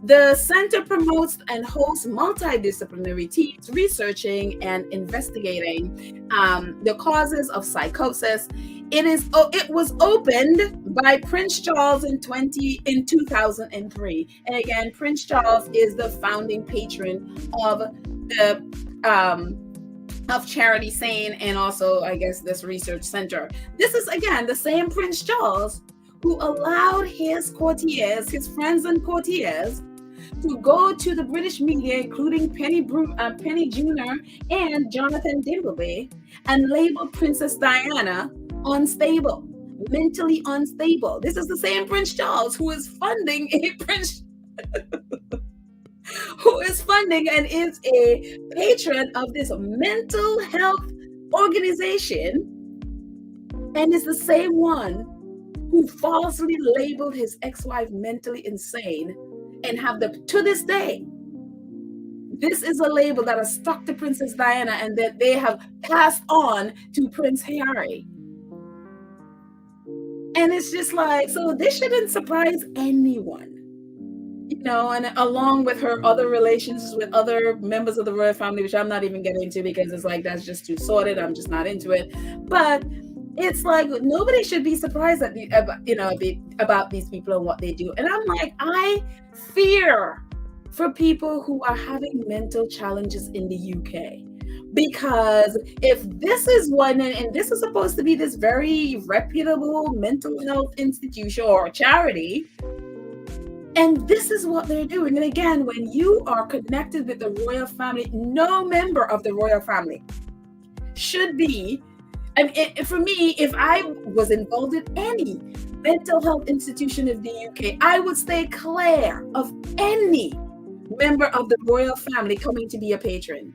The center promotes and hosts multidisciplinary teams researching and investigating the causes of psychosis. It was opened by Prince Charles in 2003. And again, Prince Charles is the founding patron of the of Charity saying, and also, I guess, this research center. This is, again, the same Prince Charles who allowed his courtiers, his friends and courtiers, to go to the British media, including Penny Jr. and Jonathan Dimbleby, and label Princess Diana unstable, mentally unstable. This is the same Prince Charles who is funding a Prince who is funding and is a patron of this mental health organization, and is the same one who falsely labeled his ex-wife mentally insane, and have to this day, this is a label that has stuck to Princess Diana and that they have passed on to Prince Harry. And it's just like, so this shouldn't surprise anyone. And along with her other relations with other members of the royal family, which I'm not even getting into because it's like, that's just too sordid. I'm just not into it. But it's like, nobody should be surprised about these people and what they do. And I'm like, I fear for people who are having mental challenges in the UK. Because if this is one, and this is supposed to be this very reputable mental health institution or charity, and this is what they're doing. And again, when you are connected with the royal family, no member of the royal family should be, for me, if I was involved in any mental health institution in the UK, I would stay clear of any member of the royal family coming to be a patron.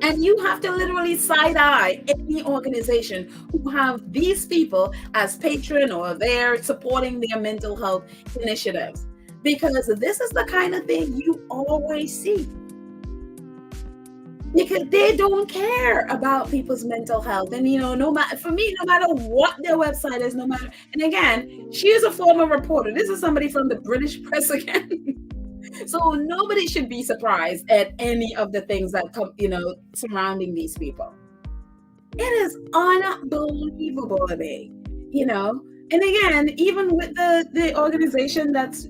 And you have to literally side-eye any organization who have these people as patron or they're supporting their mental health initiatives. Because this is the kind of thing you always see. Because they don't care about people's mental health. And, no matter what their website is, and again, she is a former reporter. This is somebody from the British press again. So nobody should be surprised at any of the things that come, surrounding these people. It is unbelievable to me, And again, even with the organization that's,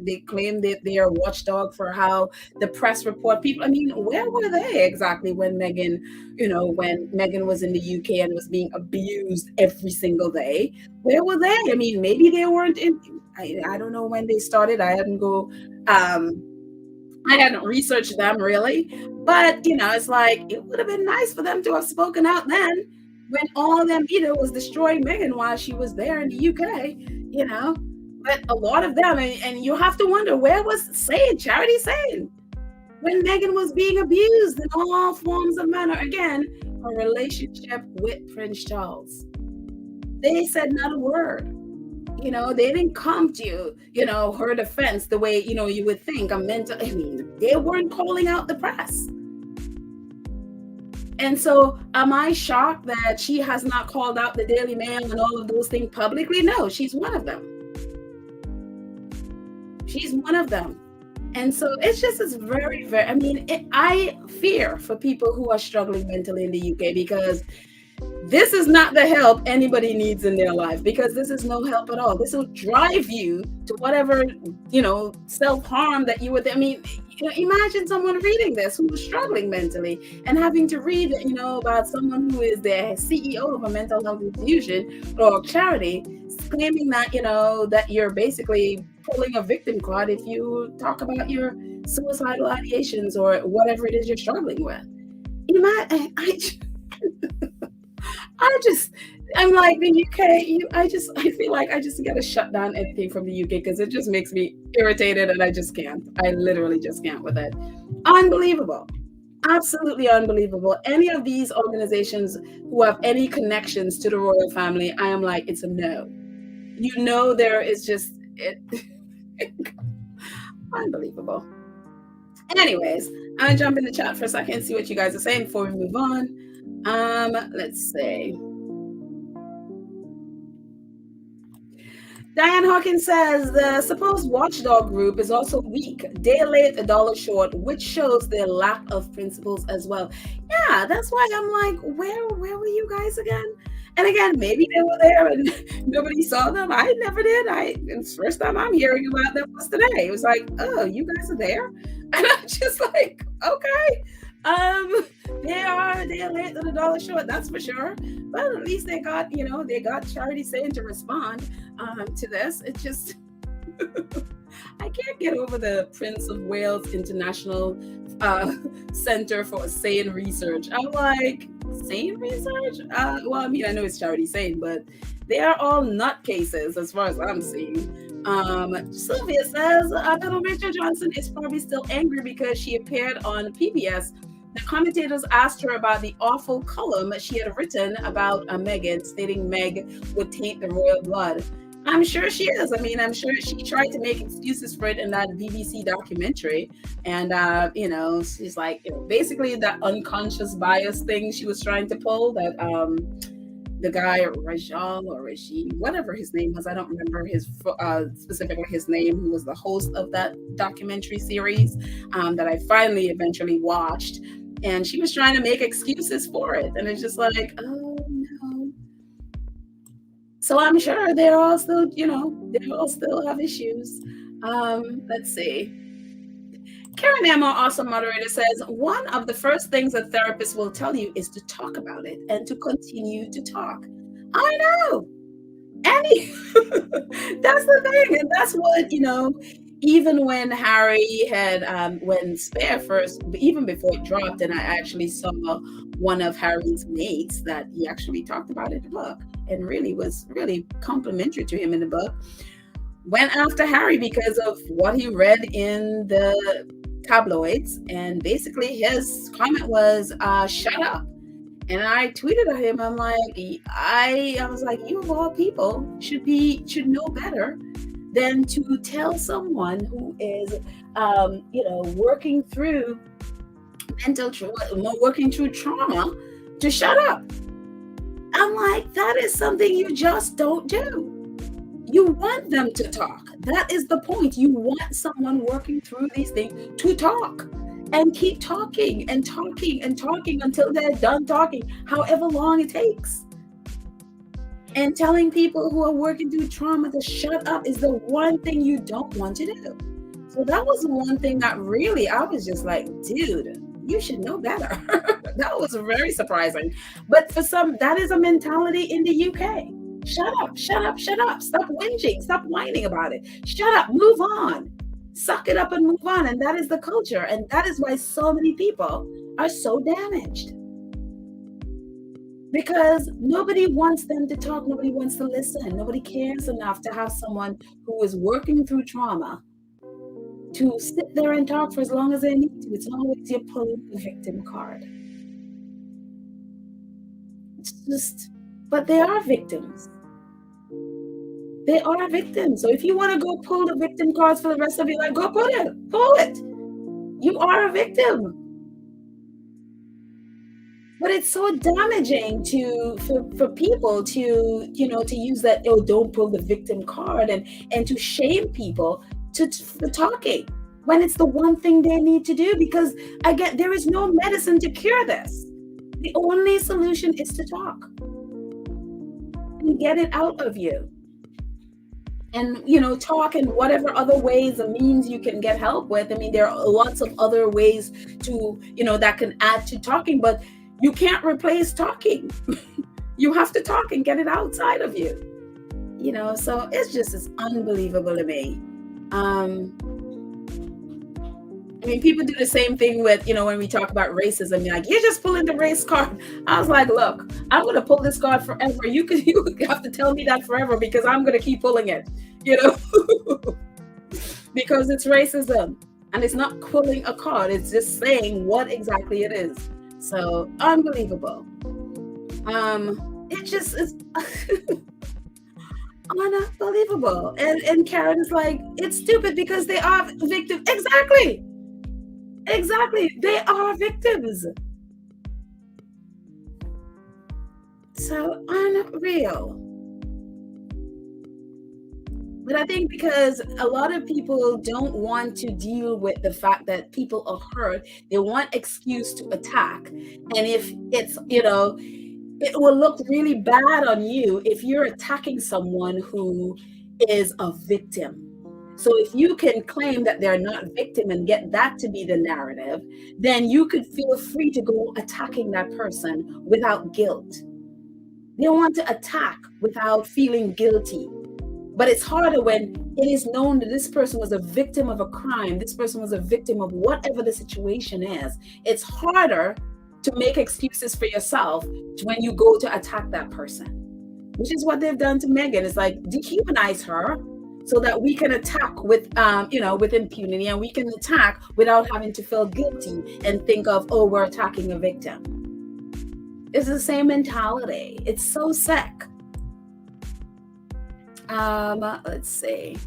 they claim that they are watchdog for how the press report people. I mean, where were they exactly when Meghan was in the UK and was being abused every single day? Where were they? I mean, maybe they weren't in. I don't know when they started. I hadn't researched them really, but it's like, it would have been nice for them to have spoken out then when all of them was destroying Meghan while she was there in the UK, but a lot of them, and you have to wonder, where was Charity saying when Meghan was being abused in all forms of manner? Again, a relationship with Prince Charles. They said not a word. They didn't come to, her defense the way, you would think they weren't calling out the press. And so am I shocked that she has not called out the Daily Mail and all of those things publicly? No, she's one of them. She's one of them. And so it's very, very, I fear for people who are struggling mentally in the UK, because this is not the help anybody needs in their life, because this is no help at all. This will drive you to whatever, self-harm that you would, imagine someone reading this who is struggling mentally and having to read, about someone who is the CEO of a mental health institution or charity claiming that, that you're basically pulling a victim card if you talk about your suicidal ideations or whatever it is you're struggling with. I'm like, the UK, I feel like I just gotta shut down anything from the UK, because it just makes me irritated and I just can't. I literally just can't with it. Unbelievable. Absolutely unbelievable. Any of these organizations who have any connections to the royal family, I am like, it's a no. There is just it. Unbelievable. Anyways, I'm gonna jump in the chat for a second and see what you guys are saying before we move on. Let's see. Diane Hawkins says the supposed watchdog group is also weak, day late, a dollar short, which shows their lack of principles as well. Yeah, that's why I'm like, where were you guys again? And again, maybe they were there and nobody saw them. I never did. It's the first time I'm hearing about them was today. It was like, oh, you guys are there? And I'm just like, okay. Um, they're late to the dollar short, that's for sure. But at least they got Charity saying to respond to this. It just I can't get over the Prince of Wales International uh, Center for Sane Research. I'm like, sane research? Well, I mean, I know it's Charity Sane, but they are all nutcases as far as I'm seeing. Sylvia says, Little Rachel Johnson is probably still angry because she appeared on PBS. The commentators asked her about the awful column she had written about Meghan, stating Meg would taint the royal blood. I'm sure she is. I mean, I'm sure she tried to make excuses for it in that BBC documentary. And, she's like, basically that unconscious bias thing she was trying to pull that the guy, Rajal or Raji, whatever his name was, I don't remember specifically his name, who was the host of that documentary series that I finally eventually watched. And she was trying to make excuses for it. And it's just like, oh, no. So I'm sure they're all still, they all still have issues. Let's see. Karen Emma, awesome moderator, says, one of the first things a therapist will tell you is to talk about it and to continue to talk. I know. That's the thing. And that's what, even when Harry had, when Spare first, even before it dropped, and I actually saw one of Harry's mates that he actually talked about in the book and really was really complimentary to him in the book, went after Harry because of what he read in the tabloids. And basically his comment was, shut up. And I tweeted at him, I'm like, I was like, you of all people should know better than to tell someone who is, working through working through trauma to shut up. I'm like, that is something you just don't do. You want them to talk. That is the point. You want someone working through these things to talk and keep talking and talking and talking until they're done talking, however long it takes. And telling people who are working through trauma to shut up is the one thing you don't want to do. So that was one thing that really, I was just like, dude, you should know better. That was very surprising. But for some, that is a mentality in the UK. Shut up, shut up, shut up. Stop whinging, stop whining about it. Shut up, move on. Suck it up and move on. And that is the culture. And that is why so many people are so damaged. Because nobody wants them to talk. Nobody wants to listen. Nobody cares enough to have someone who is working through trauma to sit there and talk for as long as they need to. It's always you're pulling the victim card. It's just, but they are victims. They are victims. So if you want to go pull the victim cards for the rest of your life, go pull it. You are a victim. But it's so damaging for people to use that, don't pull the victim card and to shame people for talking when it's the one thing they need to do. Because again, there is no medicine to cure this. The only solution is to talk and get it out of you. And, talk in whatever other ways and means you can get help with. I mean, there are lots of other ways to, that can add to talking, but you can't replace talking. You have to talk and get it outside of you. So it's unbelievable to me. I mean, people do the same thing with, when we talk about racism, like, you're just pulling the race card. I was like, look, I'm going to pull this card forever. You have to tell me that forever because I'm going to keep pulling it, because it's racism and it's not pulling a card. It's just saying what exactly it is. So unbelievable. It just is unbelievable. And Karen is like, it's stupid because they are victims. Exactly. They are victims. So unreal. But I think because a lot of people don't want to deal with the fact that people are hurt, they want excuse to attack. And if it's, it will look really bad on you if you're attacking someone who is a victim. So if you can claim that they're not victim and get that to be the narrative, then you could feel free to go attacking that person without guilt. They want to attack without feeling guilty. But it's harder when it is known that this person was a victim of a crime, this person was a victim of whatever the situation is. It's harder to make excuses for yourself when you go to attack that person, which is what they've done to Meghan. It's like dehumanize her so that we can attack with, with impunity, and we can attack without having to feel guilty and think of, oh, we're attacking a victim. It's the same mentality. It's so sick. Let's see.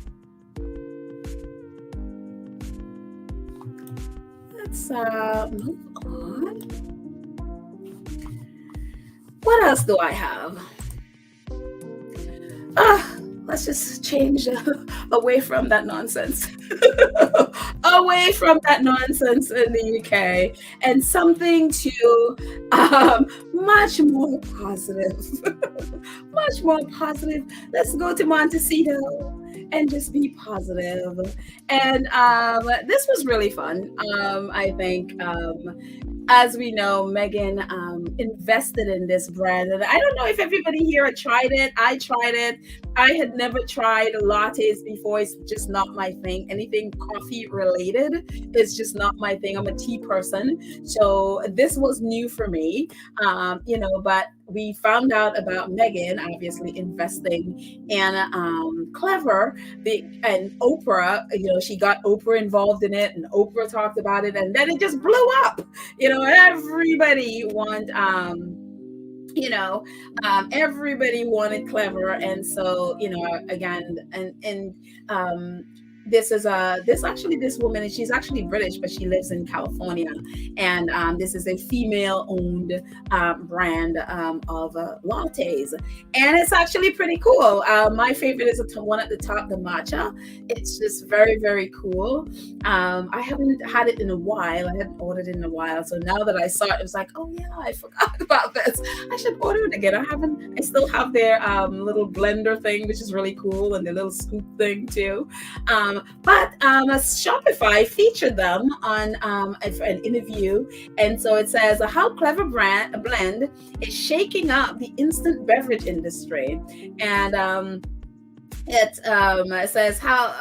Let's move on. What else do I have? Let's just change away from that nonsense. Away from that nonsense in the UK, and something to much more positive. Much more positive. Let's go to Montecito and just be positive. And this was really fun. I think as we know, Meghan invested in this brand. And I don't know if everybody here had tried it. I tried it. I had never tried lattes before. It's just not my thing. Anything coffee related is just not my thing. I'm a tea person. So this was new for me, but we found out about Meghan obviously investing in Clever, and Oprah. She got Oprah involved in it, and Oprah talked about it, and then it just blew up. Everybody everybody wanted Clever, and so again, and this woman, and she's actually British, but she lives in California, and this is a female-owned brand of lattes, and it's actually pretty cool. My favorite is the one at the top, the matcha. It's just very, very cool. I haven't had it in a while. I hadn't ordered it in a while, so now that I saw it, it was like, oh yeah, I forgot about this. I should order it again. I still have their little blender thing, which is really cool, and their little scoop thing too. But Shopify featured them on an interview, and so it says how Clever blend is shaking up the instant beverage industry, and it says how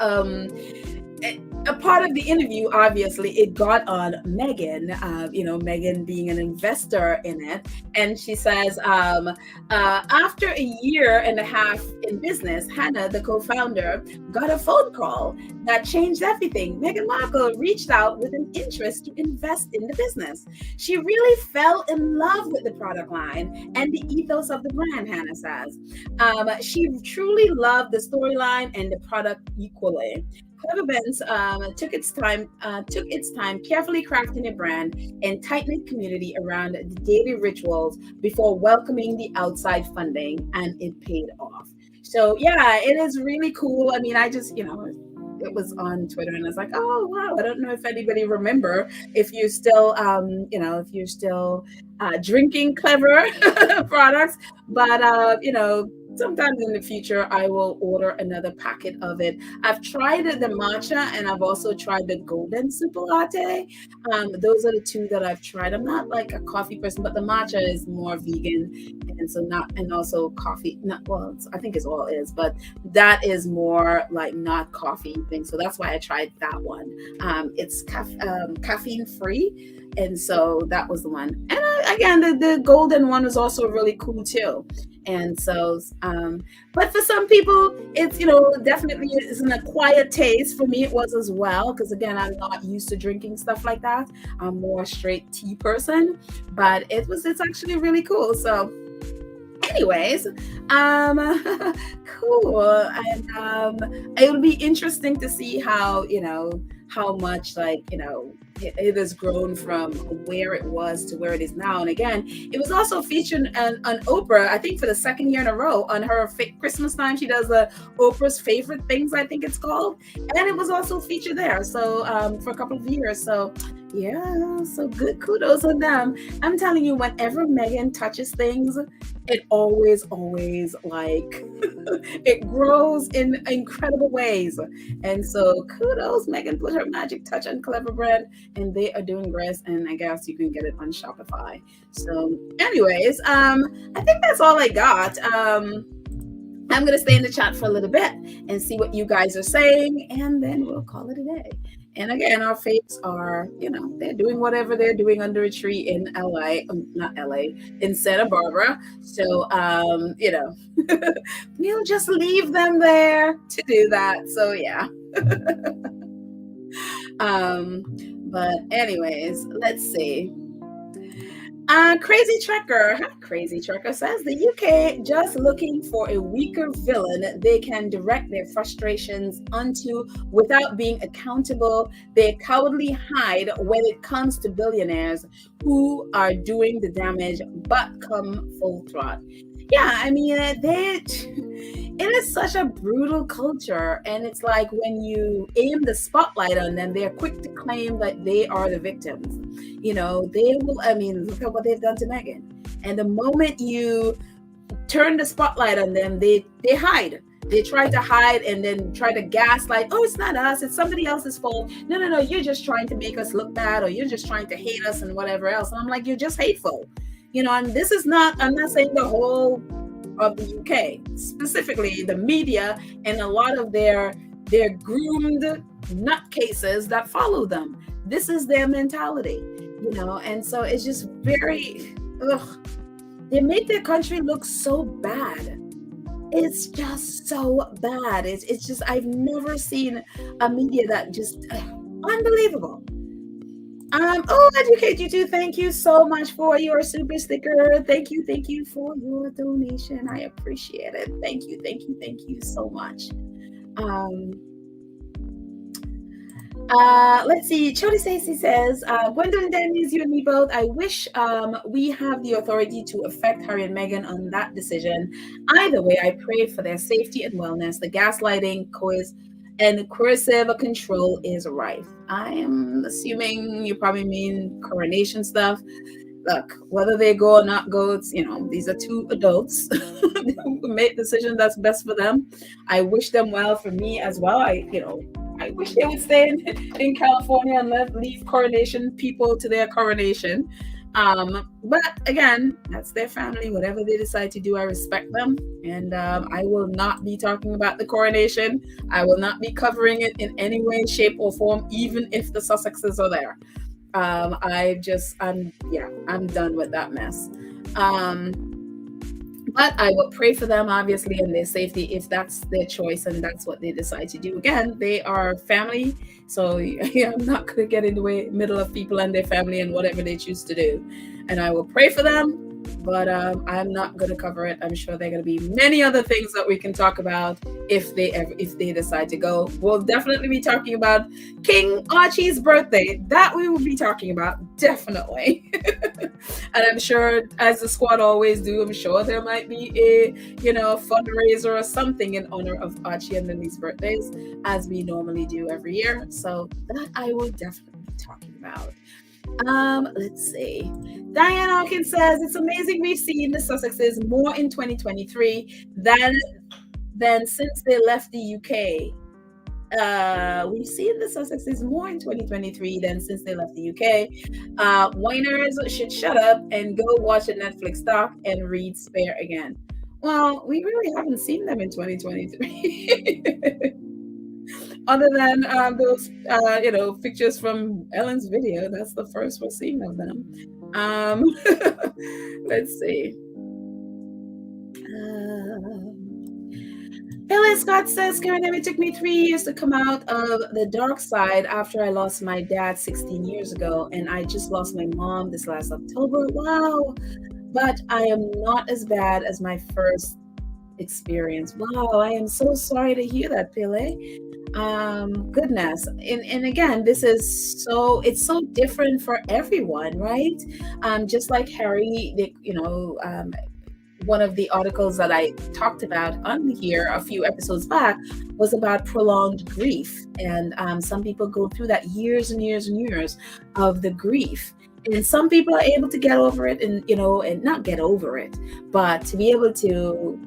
a part of the interview, obviously, it got on Meghan, Meghan being an investor in it. And she says, after a year and a half in business, Hannah, the co-founder, got a phone call that changed everything. Meghan Markle reached out with an interest to invest in the business. She really fell in love with the product line and the ethos of the brand, Hannah says. She truly loved the storyline and the product equally. Clever Benz took its time carefully crafting a brand and tight-knit community around the daily rituals before welcoming the outside funding, and it paid off. So yeah, it is really cool. I mean, I just, it was on Twitter, and I was like, oh wow, I don't know if anybody remember if you're still drinking Clever products, but sometimes in the future, I will order another packet of it. I've tried the matcha, and I've also tried the golden super latte. Those are the two that I've tried. I'm not like a coffee person, but the matcha is more vegan, and also coffee. I think it's all is, but that is more like not coffee thing. So that's why I tried that one. It's caffeine free, and so that was the one. And again, the golden one was also really cool too. And so, but for some people, it's, definitely is an acquired taste. For me, it was as well, because again, I'm not used to drinking stuff like that. I'm more a straight tea person, but it's actually really cool. So anyways, cool. And it'll be interesting to see how much it has grown from where it was to where it is now. And again, it was also featured on Oprah, I think for the second year in a row, on her Christmas time. She does Oprah's favorite things, I think it's called, and it was also featured there. So for a couple of years. So Yeah, so good kudos on them. I'm telling you, whenever Megan touches things, it always like it grows in incredible ways. And so kudos, Megan put her magic touch on Clever Bread, and they are doing great. And I guess you can get it on Shopify. So, anyways, I think that's all I got. I'm going to stay in the chat for a little bit and see what you guys are saying, and then we'll call it a day. And again, our faves are, they're doing whatever they're doing under a tree in LA, not LA, in Santa Barbara. So, we'll just leave them there to do that. So, yeah. But anyways, let's see. Crazy Trekker says the UK just looking for a weaker villain they can direct their frustrations onto without being accountable. They cowardly hide when it comes to billionaires who are doing the damage but come full throttle. Yeah, I mean, it is such a brutal culture, and it's like when you aim the spotlight on them, they're quick to claim that they are the victims. They will, I mean, look at what they've done to Meghan. And the moment you turn the spotlight on them, they hide. They try to hide and then try to gaslight, oh, it's not us, it's somebody else's fault. No, you're just trying to make us look bad, or you're just trying to hate us and whatever else. And I'm like, you're just hateful. And this is not, I'm not saying the whole of the UK, specifically the media and a lot of their groomed nutcases that follow them. This is their mentality, and so it's just very, they make their country look so bad. It's just so bad. It's just, I've never seen a media that just, unbelievable. Educate You Too, thank you so much for your super sticker. Thank you for your donation. I appreciate it. Thank you so much. Let's see. Chody Stacey says, Gwendolyn Dennis, you and me both. I wish we have the authority to affect Harry and Meghan on that decision. Either way, I pray for their safety and wellness. The gaslighting, and coercive control is rife. I am assuming you probably mean coronation stuff. Look, whether they go or not go, it's, these are two adults who make decisions that's best for them. I wish them well. For me as well, I wish they would stay in California and leave coronation people to their coronation. But again, that's their family. Whatever they decide to do, I respect them. And I will not be talking about the coronation. I will not be covering it in any way, shape, or form, even if the Sussexes are there. I'm done with that mess. But I will pray for them, obviously, and their safety if that's their choice and that's what they decide to do. Again, they are family, so I'm not going to get in the middle of people and their family and whatever they choose to do. And I will pray for them, but I'm not going to cover it. I'm sure there are going to be many other things that we can talk about if they decide to go. We'll definitely be talking about King Archie's birthday. That we will be talking about, definitely. And I'm sure, as the squad always do, I'm sure there might be a fundraiser or something in honor of Archie and Lily's birthdays, as we normally do every year. So that I will definitely be talking about. Let's see. Diane Hawkins says, it's amazing we've seen the Sussexes more in 2023 than since they left the UK. We've seen the Sussexes more in 2023 than since they left the UK. Whiners should shut up and go watch a Netflix doc and read Spare again. Well, we really haven't seen them in 2023. Other than those, pictures from Ellen's video. That's the first we're seeing of them. Let's see. Billy Scott says, Karen, it took me 3 years to come out of the dark side after I lost my dad 16 years ago, and I just lost my mom this last October. Wow. But I am not as bad as my first experience. Wow, I am so sorry to hear that, Pele. Goodness. And again, it's so different for everyone, right? Just like Harry, one of the articles that I talked about on here a few episodes back was about prolonged grief. And some people go through that years and years and years of the grief. And some people are able to get over it and, and not get over it, but to be able to,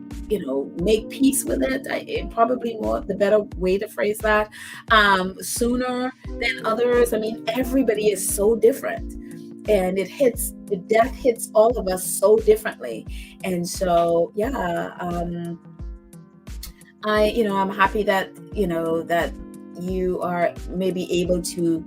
make peace with it, probably more the better way to phrase that, sooner than others. I mean, everybody is so different. And the death hits all of us so differently. And so, yeah, I'm happy that, that you are maybe able to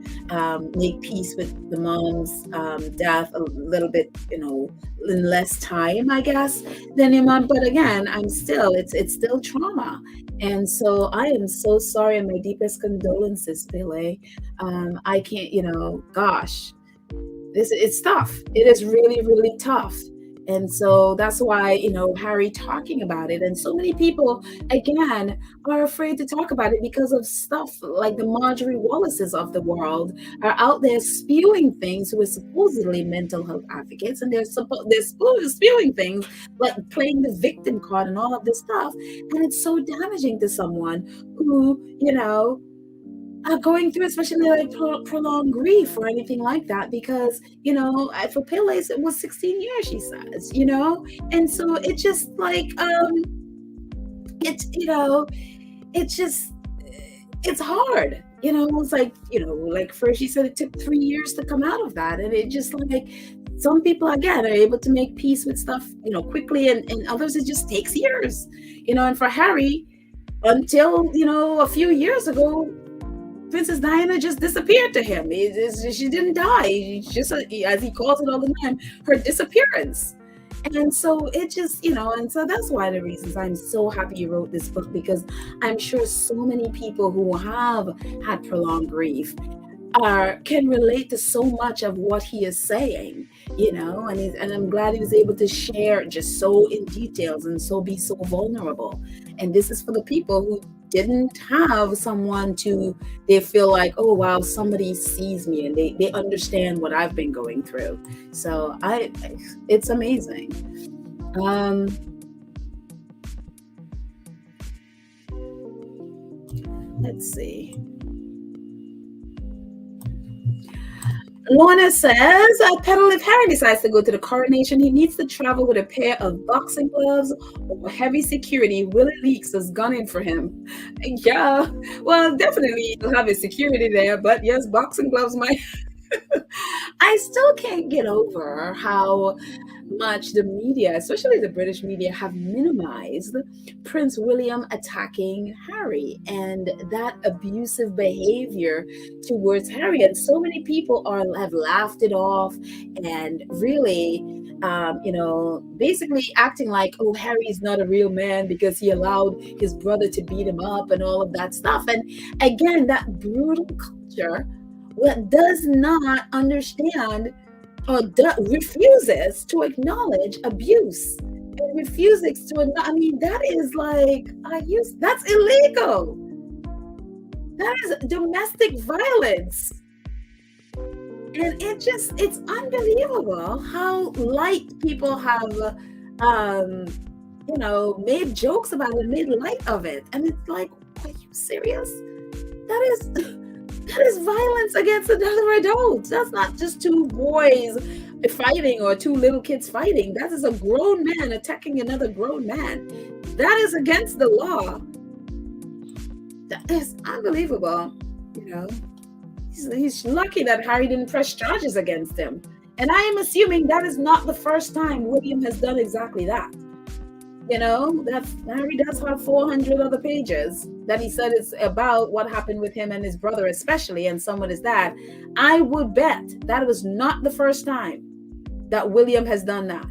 make peace with the mom's death a little bit, in less time, I guess, than your mom. But again, it's still trauma. And so I am so sorry, and my deepest condolences, Pele. I can't, gosh, it's tough. It is really, really tough. And so that's why, Harry talking about it. And so many people, again, are afraid to talk about it because of stuff like the Marjorie Wallaces of the world are out there spewing things who are supposedly mental health advocates. And they're spewing things like playing the victim card and all of this stuff. And it's so damaging to someone who, are going through, especially like prolonged grief or anything like that, because for Pele's it was 16 years, she says, and so it's just like it's hard, it's like first she said it took 3 years to come out of that, and it just like some people again are able to make peace with stuff quickly, and others it just takes years, and for Harry, until a few years ago, Princess Diana just disappeared to him. She didn't die. It's just, as he calls it all the time, her disappearance. And so it just, and so that's one of the reasons I'm so happy you wrote this book, because I'm sure so many people who have had prolonged grief can relate to so much of what he is saying, and I'm glad he was able to share just so in details and be so vulnerable. And this is for the people who didn't have someone they feel like, oh wow, somebody sees me and they understand what I've been going through. So it's amazing. Let's see. Lorna says, Petal, if Harry decides to go to the coronation, he needs to travel with a pair of boxing gloves or heavy security. Willie Leaks is gunning for him. Yeah, well, definitely he'll have his security there, but yes, boxing gloves might. I still can't get over how much the media, especially the British media, have minimized Prince William attacking Harry and that abusive behavior towards Harry. And so many people have laughed it off and really, basically acting like, oh, Harry is not a real man because he allowed his brother to beat him up and all of that stuff. And again, that brutal culture that does not understand or refuses to acknowledge abuse and refuses to, that is like, that's illegal. That is domestic violence. And it's unbelievable how light people have, made jokes about it, made light of it. And it's like, are you serious? That is violence against another adult. That's not just two boys fighting or two little kids fighting. That is a grown man attacking another grown man. That is against the law. That is unbelievable. He's lucky that Harry didn't press charges against him. And I am assuming that is not the first time William has done exactly that. Harry does have 400 other pages that he said is about what happened with him and his brother especially, and some with his dad. I would bet that was not the first time that William has done that.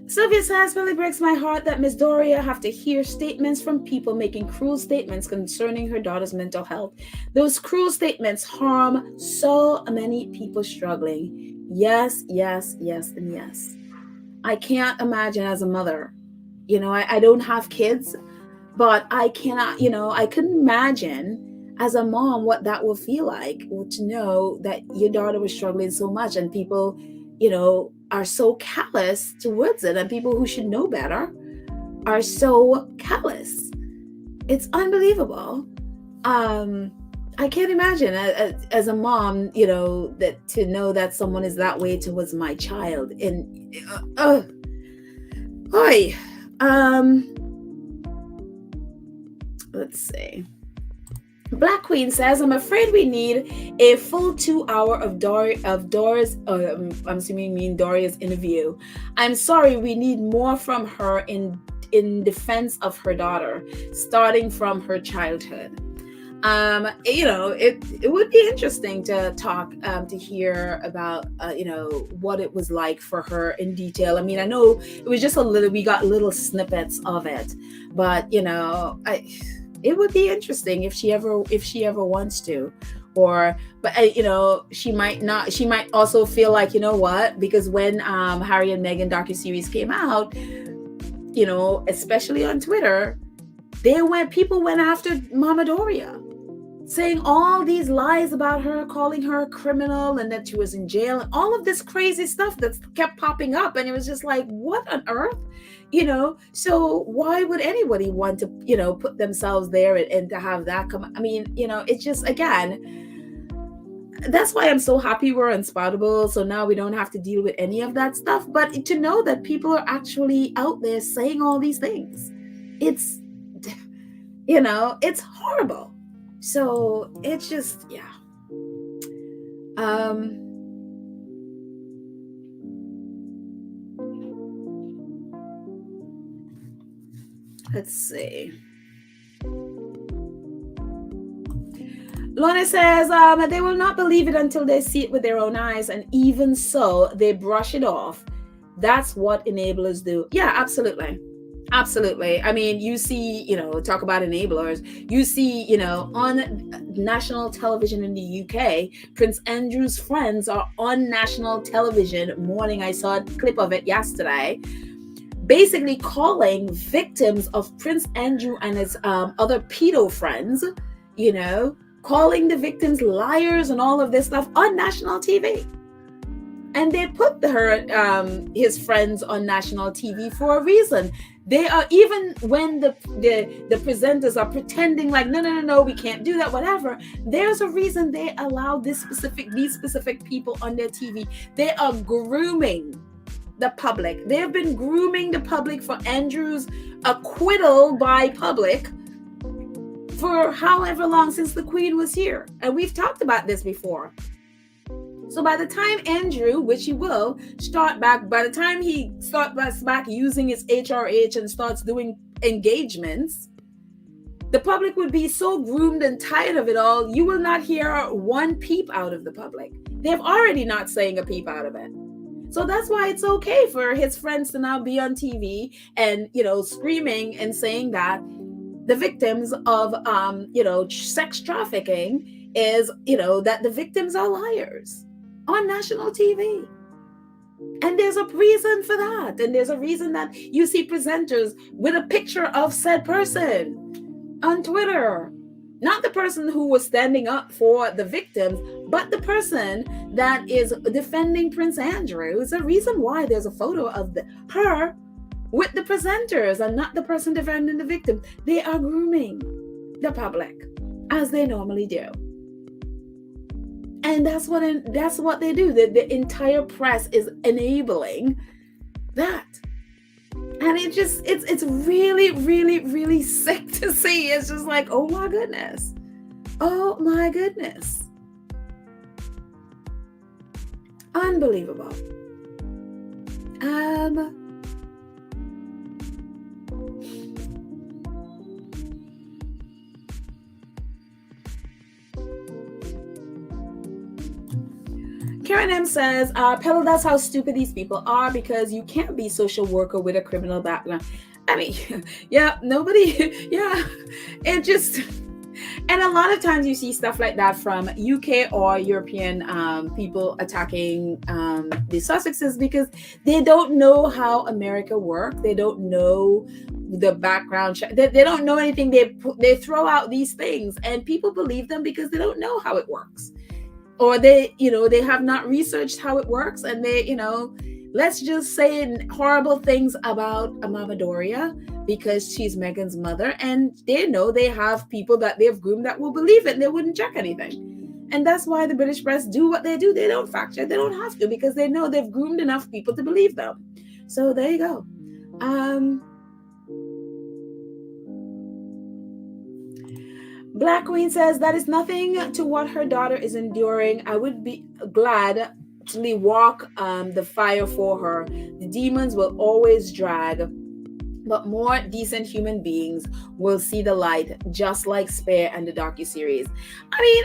Sylvia says, really breaks my heart that Miss Doria have to hear statements from people making cruel statements concerning her daughter's mental health. Those cruel statements harm so many people struggling. Yes, yes, yes, and yes. I can't imagine as a mother. I don't have kids, but I cannot, I couldn't imagine as a mom, what that will feel like, to know that your daughter was struggling so much, and people, are so callous towards it, and people who should know better are so callous. It's unbelievable. I can't imagine as a mom, that to know that someone is that way towards my child. And let's see. Black Queen says, I'm afraid we need a full 2 hour of Dora's, I'm assuming you mean Doria's interview. I'm sorry, we need more from her in defense of her daughter, starting from her childhood. It would be interesting to talk, to hear about, what it was like for her in detail. I mean, I know it was just we got little snippets of it, but, it would be interesting if she ever wants to, she might not. She might also feel like, because when Harry and Meghan docuseries came out, especially on Twitter, people went after Mama Doria, saying all these lies about her, calling her a criminal, and that she was in jail, and all of this crazy stuff that kept popping up. And it was just like, what on earth? So why would anybody want to, put themselves there and to have that come? I mean, it's just, again, that's why I'm so happy we're unspottable. So now we don't have to deal with any of that stuff. But to know that people are actually out there saying all these things, it's horrible. So it's just, yeah. Let's see. Lorna says, they will not believe it until they see it with their own eyes. And even so, they brush it off. That's what enablers do. Yeah, absolutely. Absolutely. I mean, you see, talk about enablers. You see, on national television in the UK, Prince Andrew's friends are on national television morning. I saw a clip of it yesterday, basically calling victims of Prince Andrew and his other pedo friends, calling the victims liars and all of this stuff on national TV. And they put his friends on national TV for a reason. They are, even when the presenters are pretending like, no, we can't do that, whatever. There's a reason they allow these specific people on their TV. They are grooming the public. They have been grooming the public for Andrew's acquittal by public for however long, since the Queen was here. And we've talked about this before. So by the time Andrew, which he will start back, by the time he starts back using his HRH and starts doing engagements, the public would be so groomed and tired of it all, you will not hear one peep out of the public. They've already not saying a peep out of it. So that's why it's okay for his friends to now be on TV and, screaming and saying that the victims of, sex trafficking is, that the victims are liars on national TV. And there's a reason for that. And there's a reason that you see presenters with a picture of said person on Twitter. Not the person who was standing up for the victims, but the person that is defending Prince Andrew. It's a reason why there's a photo of her with the presenters and not the person defending the victim. They are grooming the public, as they normally do. And that's what they do. The entire press is enabling that. And it's really, really, really sick to see. It's just like, oh my goodness. Oh my goodness. Unbelievable. Karen M says, Pella, that's how stupid these people are, because you can't be social worker with a criminal background. I mean, yeah, nobody, yeah, it just, And a lot of times you see stuff like that from UK or European people attacking the Sussexes because they don't know how America works. They don't know the background. They don't know anything. They throw out these things and people believe them because they don't know how it works. Or they have not researched how it works, and they, let's just say horrible things about Mama Doria because she's Meghan's mother, and they know they have people that they've groomed that will believe it and they wouldn't check anything. And that's why the British press do what they do. They don't fact check. They don't have to because they know they've groomed enough people to believe them. So there you go. Black Queen says that is nothing to what her daughter is enduring. I would be glad to walk the fire for her. The demons will always drag, but more decent human beings will see the light, just like Spare and the docuseries. I mean,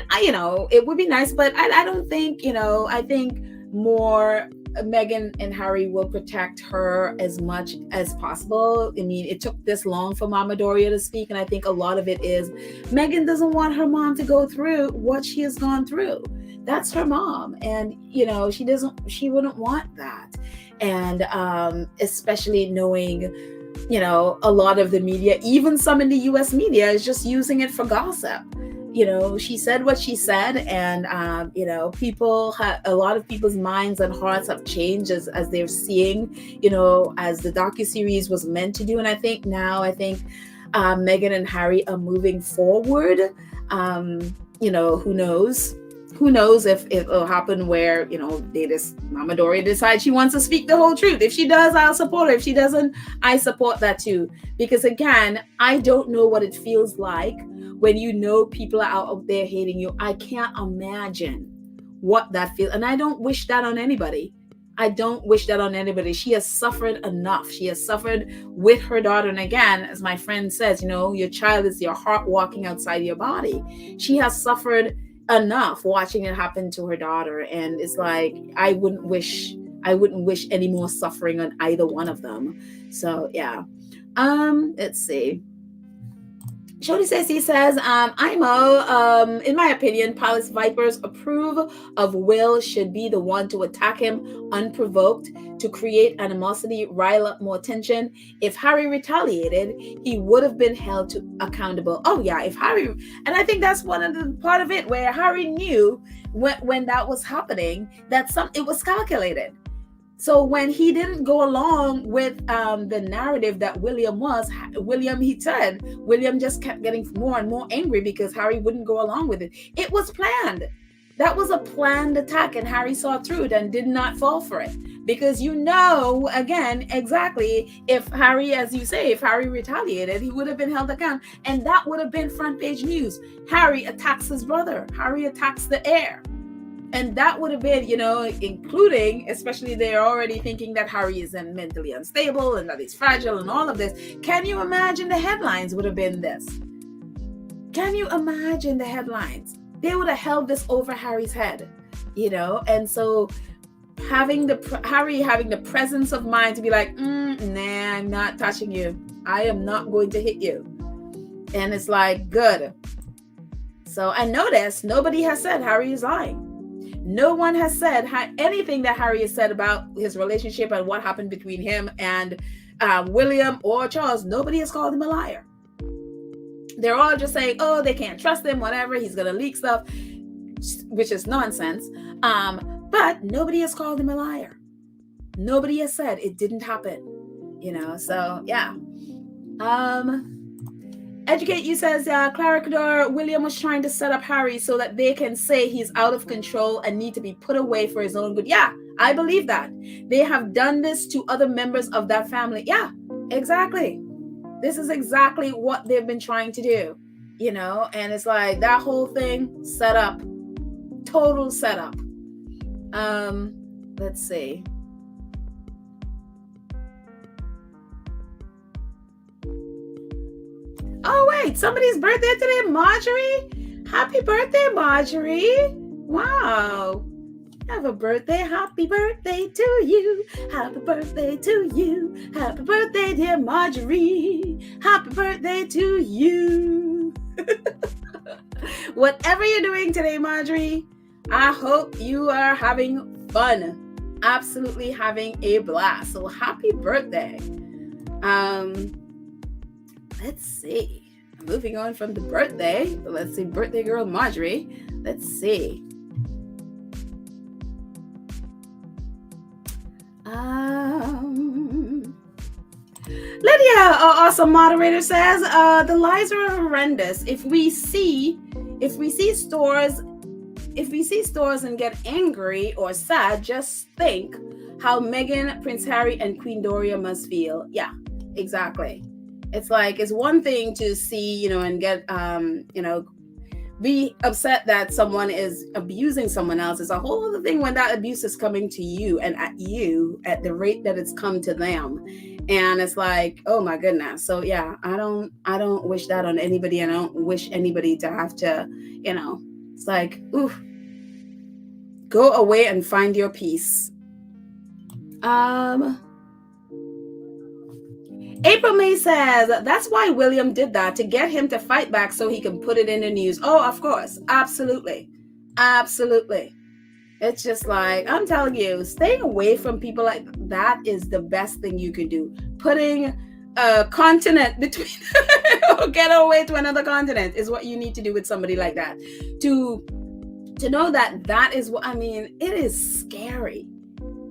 it would be nice, but I don't think, I think more Meghan and Harry will protect her as much as possible. I mean, it took this long for Mama Doria to speak, and I think a lot of it is Meghan doesn't want her mom to go through what she has gone through. That's her mom, and she wouldn't want that. And especially knowing, a lot of the media, even some in the US media, is just using it for gossip. She said what she said, and a lot of people's minds and hearts have changed as they're seeing, as the docuseries was meant to do. And I think Meghan and Harry are moving forward. Who knows if it'll happen where, Mama Doria decides she wants to speak the whole truth. If she does, I'll support her. If she doesn't, I support that too. Because again, I don't know what it feels like when people are out there hating you. I can't imagine what that feels. And I don't wish that on anybody. She has suffered enough. She has suffered with her daughter. And again, as my friend says, your child is your heart walking outside your body. She has suffered enough watching it happen to her daughter. And it's like, I wouldn't wish any more suffering on either one of them. So yeah. Let's see. Shodi says, IMO, in my opinion, Palace Vipers approve of Will should be the one to attack him unprovoked to create animosity, rile up more tension. If Harry retaliated, he would have been held accountable. Oh yeah, if Harry, and I think that's one of the part of it where Harry knew when that was happening, that it was calculated. So when he didn't go along with the narrative that William just kept getting more and more angry because Harry wouldn't go along with it. It was planned. That was a planned attack, and Harry saw through it and did not fall for it. Because again, exactly, if Harry, as you say, if Harry retaliated, he would have been held accountable. And that would have been front page news. Harry attacks his brother. Harry attacks the heir. And that would have been, including, especially they're already thinking that Harry is mentally unstable and that he's fragile and all of this. Can you imagine the headlines would have been this? Can you imagine the headlines? They would have held this over Harry's head, And so Harry having the presence of mind to be like, nah, I'm not touching you. I am not going to hit you. And it's like, good. So, and notice, nobody has said Harry is lying. No one has said anything that Harry has said about his relationship and what happened between him and William or Charles. Nobody has called him a liar. They're all just saying, oh, they can't trust him, whatever. He's going to leak stuff, which is nonsense. But nobody has called him a liar. Nobody has said it didn't happen. So yeah. Educate You says, Clara Cador, William was trying to set up Harry so that they can say he's out of control and need to be put away for his own good. Yeah, I believe that. They have done this to other members of that family. Yeah, exactly. This is exactly what they've been trying to do, and it's like that whole thing set up, total setup. Let's see. Oh, wait, somebody's birthday today, Marjorie? Happy birthday, Marjorie. Wow. Have a birthday. Happy birthday to you. Happy birthday to you. Happy birthday, dear Marjorie. Happy birthday to you. Whatever you're doing today, Marjorie, I hope you are having fun. Absolutely having a blast. So happy birthday. Let's see. Moving on from the birthday. Let's see, birthday girl Marjorie. Let's see. Lydia, our awesome moderator, says the lies are horrendous. If we see stores and get angry or sad, just think how Meghan, Prince Harry, and Queen Doria must feel. Yeah, exactly. It's like, it's one thing to see, and get, be upset that someone is abusing someone else. It's a whole other thing when that abuse is coming to you and at you at the rate that it's come to them. And it's like, oh my goodness. So yeah, I don't wish that on anybody. And I don't wish anybody to have to, it's like, ooh, go away and find your peace. April May says, that's why William did that, to get him to fight back so he can put it in the news. Oh, of course. Absolutely. Absolutely. It's just like, I'm telling you, staying away from people like that is the best thing you can do. Putting a continent between, or get away to another continent is what you need to do with somebody like that. To know that is what, it is scary.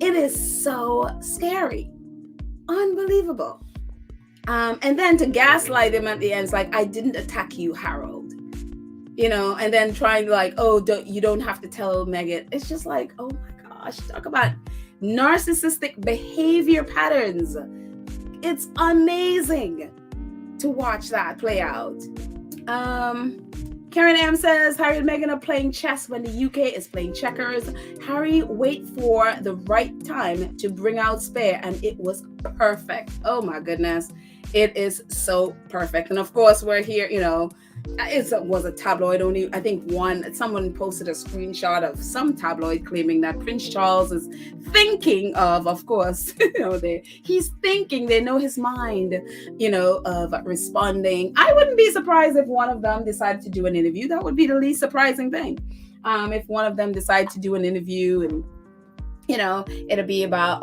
It is so scary. Unbelievable. And then to gaslight him at the end, it's like, I didn't attack you, Harold. And then trying to like, oh, you don't have to tell Meghan. It's just like, oh my gosh, talk about narcissistic behavior patterns. It's amazing to watch that play out. Karen M says, Harry and Meghan are playing chess when the UK is playing checkers. Harry wait for the right time to bring out spare, and it was perfect. Oh my goodness. It is so perfect. And of course, we're here, it was a tabloid only. I think someone posted a screenshot of some tabloid claiming that Prince Charles is thinking of course, he's thinking, they know his mind, of responding. I wouldn't be surprised if one of them decided to do an interview. That would be the least surprising thing. If one of them decided to do an interview and it'll be about,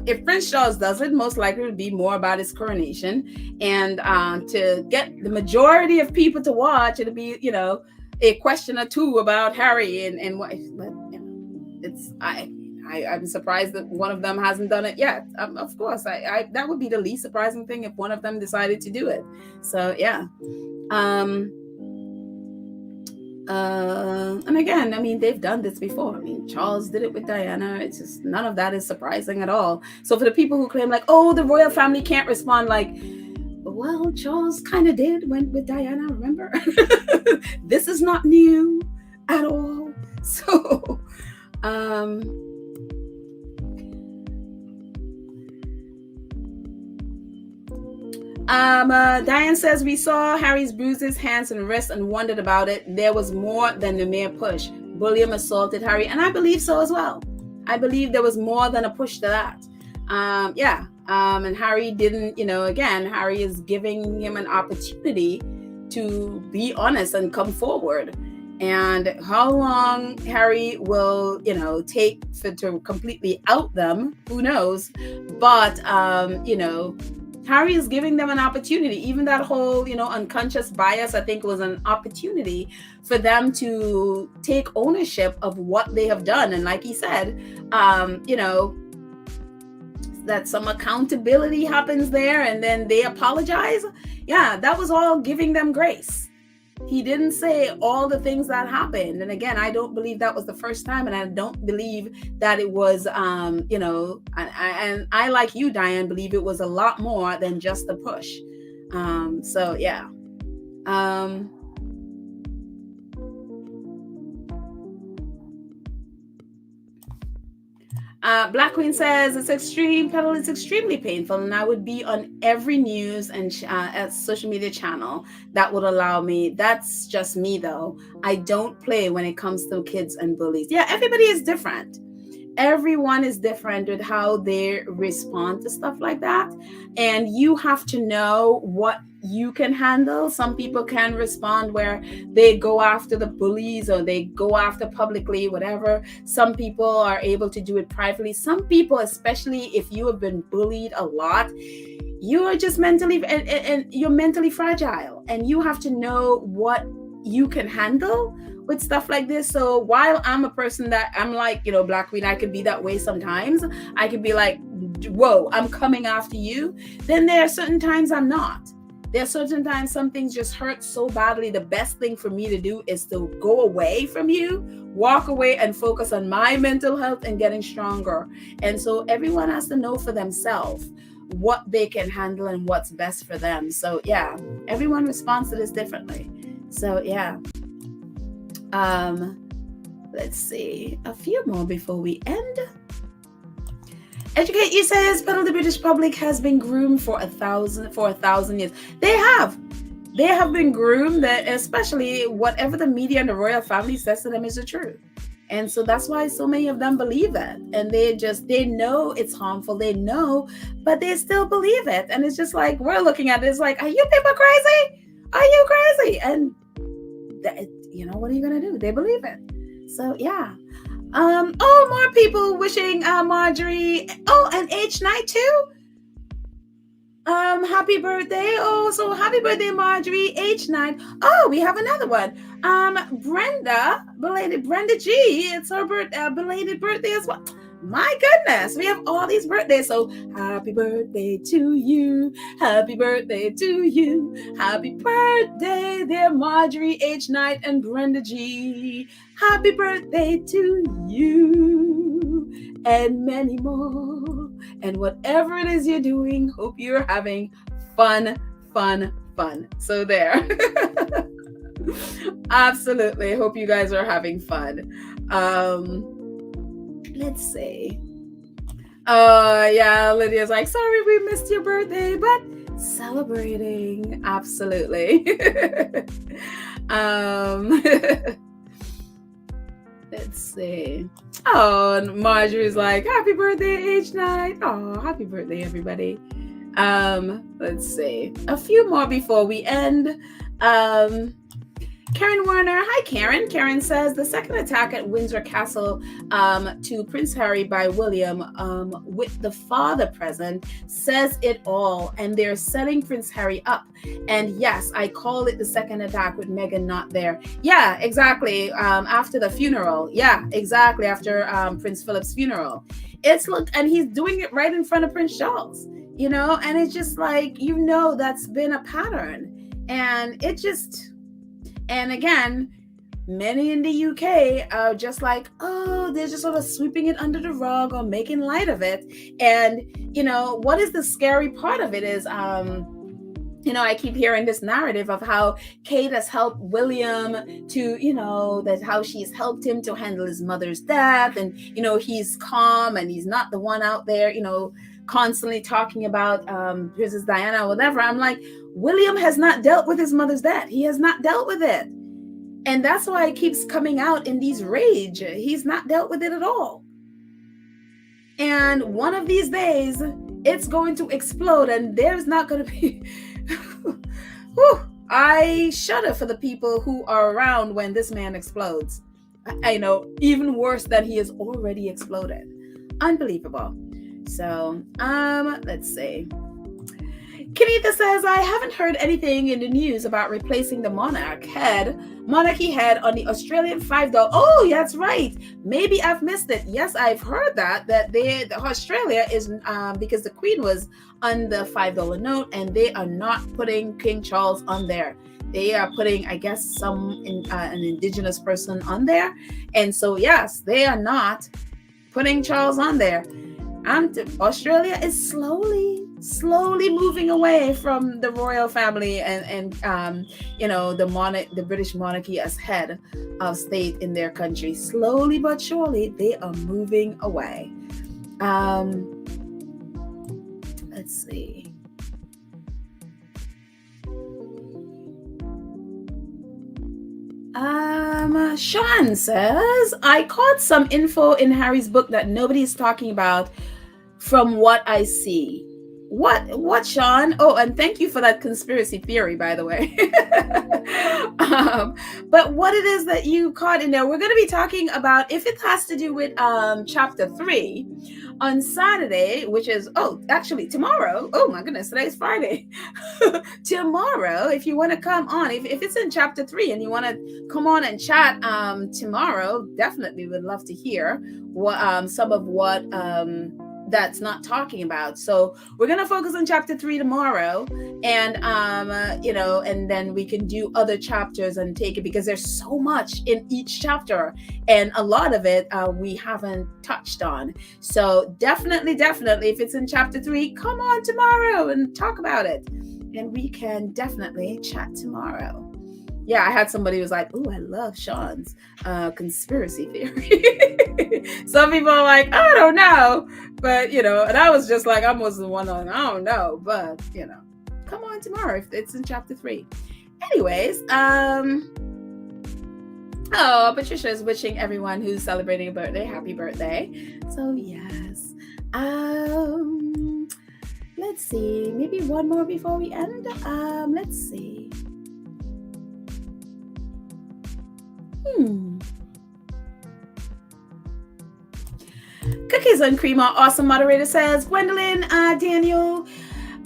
if Prince Charles does it, most likely it'll be more about his coronation. And to get the majority of people to watch, it'll be, a question or two about Harry and what. I'm surprised that one of them hasn't done it yet. Of course, that would be the least surprising thing if one of them decided to do it. So yeah. And again, they've done this before. Charles did it with Diana. It's just, none of that is surprising at all. So for the people who claim like, oh, the royal family can't respond, like, well, Charles kind of did with Diana, remember? This is not new at all. So, Diane says, we saw Harry's bruises, hands and wrists and wondered about it. There was more than the mere push. William assaulted Harry, and I believe so as well. I believe there was more than a push to that. And Harry didn't, again, Harry is giving him an opportunity to be honest and come forward. And how long Harry will, take to completely out them, who knows? But, Harry is giving them an opportunity. Even that whole, unconscious bias, I think, was an opportunity for them to take ownership of what they have done. And like he said, that some accountability happens there and then they apologize. Yeah, that was all giving them grace. He didn't say all the things that happened. And again, I don't believe that was the first time. And I don't believe that it was, and I, like you, Diane, believe it was a lot more than just the push. So, yeah. Black Queen says, it's extremely painful, and I would be on every news and social media channel that would allow me. That's just me, though. I don't play when it comes to kids and bullies. Yeah, everybody is different. Everyone is different with how they respond to stuff like that. And you have to know what you can handle. Some people can respond where they go after the bullies or they go after publicly, whatever. Some people are able to do it privately. Some people, especially if you have been bullied a lot, you are just mentally and you're mentally fragile, and you have to know what you can handle with stuff like this. So while I'm a person that I'm like, Black Queen, I can be that way sometimes. I can be like, whoa, I'm coming after you. Then there are certain times I'm not. There are certain times some things just hurt so badly. The best thing for me to do is to go away from you, walk away, and focus on my mental health and getting stronger. And so everyone has to know for themselves what they can handle and what's best for them. So yeah, everyone responds to this differently. So yeah. Let's see, a few more before we end. Educate You says, but the British public has been groomed for 1,000 years. They have been groomed, that especially whatever the media and the royal family says to them is the truth. And so that's why so many of them believe it. And they know it's harmful. They know, but they still believe it. And it's just like, we're looking at it, it's like, are you people crazy? Are you crazy? And what are you going to do? They believe it. So yeah. More people wishing Marjorie, an age night too. Happy birthday. So happy birthday, Marjorie, age 9. We have another one. Brenda G. It's her belated birthday as well. My goodness, we have all these birthdays. So happy birthday to you. Happy birthday to you. Happy birthday, dear Marjorie H. Knight and Brenda G. Happy birthday to you. And many more. And whatever it is you're doing, hope you're having fun. So there. Absolutely. Hope you guys are having fun. Let's see. Yeah, Lydia's like, sorry we missed your birthday, but celebrating. Absolutely. Let's see. And Marjorie's like, happy birthday, age 9. Happy birthday, everybody. Let's see. A few more before we end. Karen Warner. Hi, Karen. Karen says the second attack at Windsor Castle to Prince Harry by William with the father present says it all. And they're setting Prince Harry up. And yes, I call it the second attack with Meghan not there. Yeah, exactly. After the funeral. Yeah, exactly. After Prince Philip's funeral. And he's doing it right in front of Prince Charles, and it's just like, that's been a pattern. And again, many in the UK are just like, they're just sort of sweeping it under the rug or making light of it. And, what is the scary part of it is, I keep hearing this narrative of how Kate has helped William to, that how she's helped him to handle his mother's death. And, he's calm and he's not the one out there, constantly talking about Princess Diana or whatever. I'm like, William has not dealt with his mother's death. He has not dealt with it. And that's why it keeps coming out in these rage. He's not dealt with it at all. And one of these days, it's going to explode and there's not going to be... I shudder for the people who are around when this man explodes. I know, even worse than he has already exploded. Unbelievable. So, let's see. Kenita says, I haven't heard anything in the news about replacing the monarchy head on the Australian $5. Oh, that's right. Maybe I've missed it. Yes, I've heard that Australia is, because the Queen was on the $5 note and they are not putting King Charles on there. They are putting, I guess, an indigenous person on there. And so, yes, they are not putting Charles on there. Australia is slowly moving away from the royal family and the British monarchy as head of state in their country. Slowly but surely, they are moving away. Let's see. Sean says, I caught some info in Harry's book that nobody's talking about from what I see. What, Sean? Oh, and thank you for that conspiracy theory, by the way. But what it is that you caught in there, we're going to be talking about if it has to do with chapter 3 on Saturday, which is, actually tomorrow. Oh my goodness, today's Friday. Tomorrow, if you want to come on, if it's in chapter 3 and you want to come on and chat tomorrow, definitely would love to hear what some of what that's not talking about. So we're going to focus on chapter 3 tomorrow, and and then we can do other chapters and take it, because there's so much in each chapter, and a lot of it we haven't touched on. So definitely, if it's in chapter 3, come on tomorrow and talk about it, and we can definitely chat tomorrow. Yeah, I had somebody who was like, "Oh, I love Sean's conspiracy theory." Some people are like, "I don't know," but and I was just like, I was the one on, I don't know, but come on tomorrow if it's in chapter 3. Anyways, Patricia is wishing everyone who's celebrating a birthday happy birthday. So yes, let's see, maybe one more before we end. Let's see. Cookies and Cream, our awesome moderator, says, Gwendolyn, Daniel,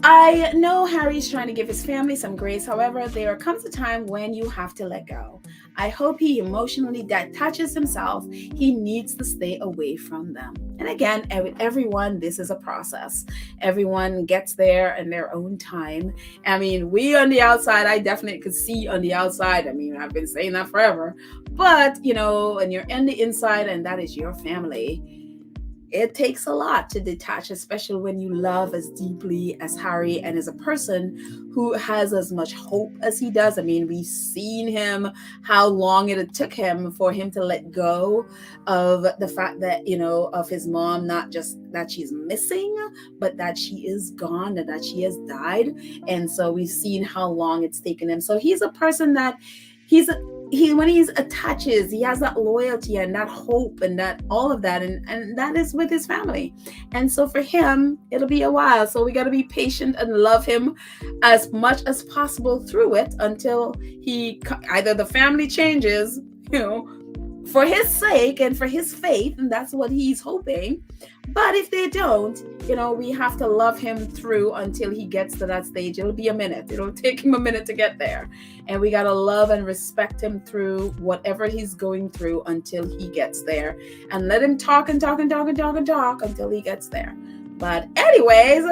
I know Harry's trying to give his family some grace. However, there comes a time when you have to let go. I hope he emotionally detaches himself. He needs to stay away from them. And again, everyone, this is a process. Everyone gets there in their own time. I mean, we on the outside, I definitely could see on the outside. I mean, I've been saying that forever. But, when you're in the inside and that is your family, it takes a lot to detach, especially when you love as deeply as Harry and as a person who has as much hope as he does. I mean, we've seen him, how long it took him for him to let go of the fact that, of his mom, not just that she's missing, but that she is gone and that she has died. And so we've seen how long it's taken him. So he's a person that when he attaches, he has that loyalty and that hope and that all of that, and that is with his family. And so for him, it'll be a while. So we got to be patient and love him as much as possible through it until either the family changes, for his sake and for his faith, and that's what he's hoping. But if they don't, we have to love him through until he gets to that stage. It'll be a minute. It'll take him a minute to get there. And we got to love and respect him through whatever he's going through until he gets there. And let him talk and talk and talk and talk and talk until he gets there. But anyways,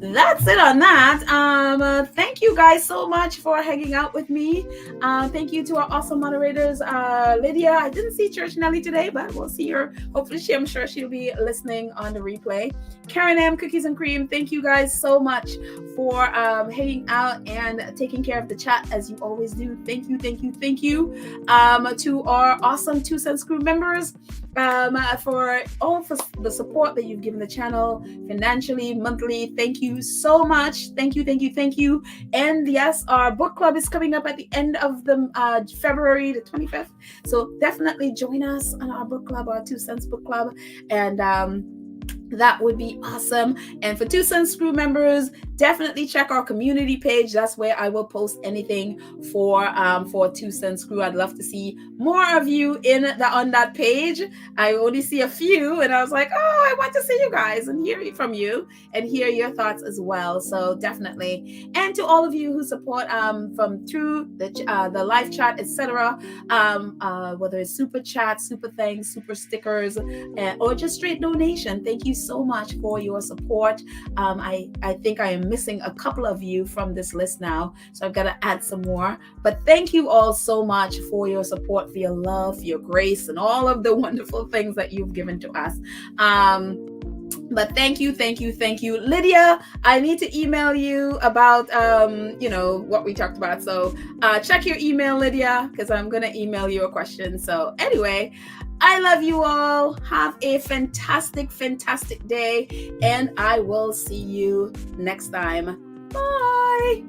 that's it on that. Thank you guys so much for hanging out with me. Thank you to our awesome moderators, Lydia. I didn't see Church Nelly today, but we'll see her. Hopefully, I'm sure she'll be listening on the replay. Karen M, Cookies and Cream. Thank you guys so much for hanging out and taking care of the chat as you always do. Thank you. To our awesome 2 Cents Crew members. For the support that you've given the channel financially, monthly. Thank you so much. Thank you. And yes, our book club is coming up at the end of the February the 25th. So definitely join us on our book club, our 2 Cents book club. And that would be awesome. And for 2 Cents Crew members, definitely check our community page. That's where I will post anything for 2 Cents Crew. I'd love to see more of you on that page. I only see a few, and I was like, I want to see you guys and hear from you and hear your thoughts as well. So definitely. And to all of you who support from through the live chat, etc. Whether it's super chat, super thanks, super stickers, or just straight donation. Thank you so much for your support. I think I am missing a couple of you from this list now, so I've got to add some more. But thank you all so much for your support, for your love, for your grace, and all of the wonderful things that you've given to us. But thank you. Lydia, I need to email you about, what we talked about. So check your email, Lydia, because I'm going to email you a question. So anyway, I love you all. Have a fantastic day. And I will see you next time. Bye.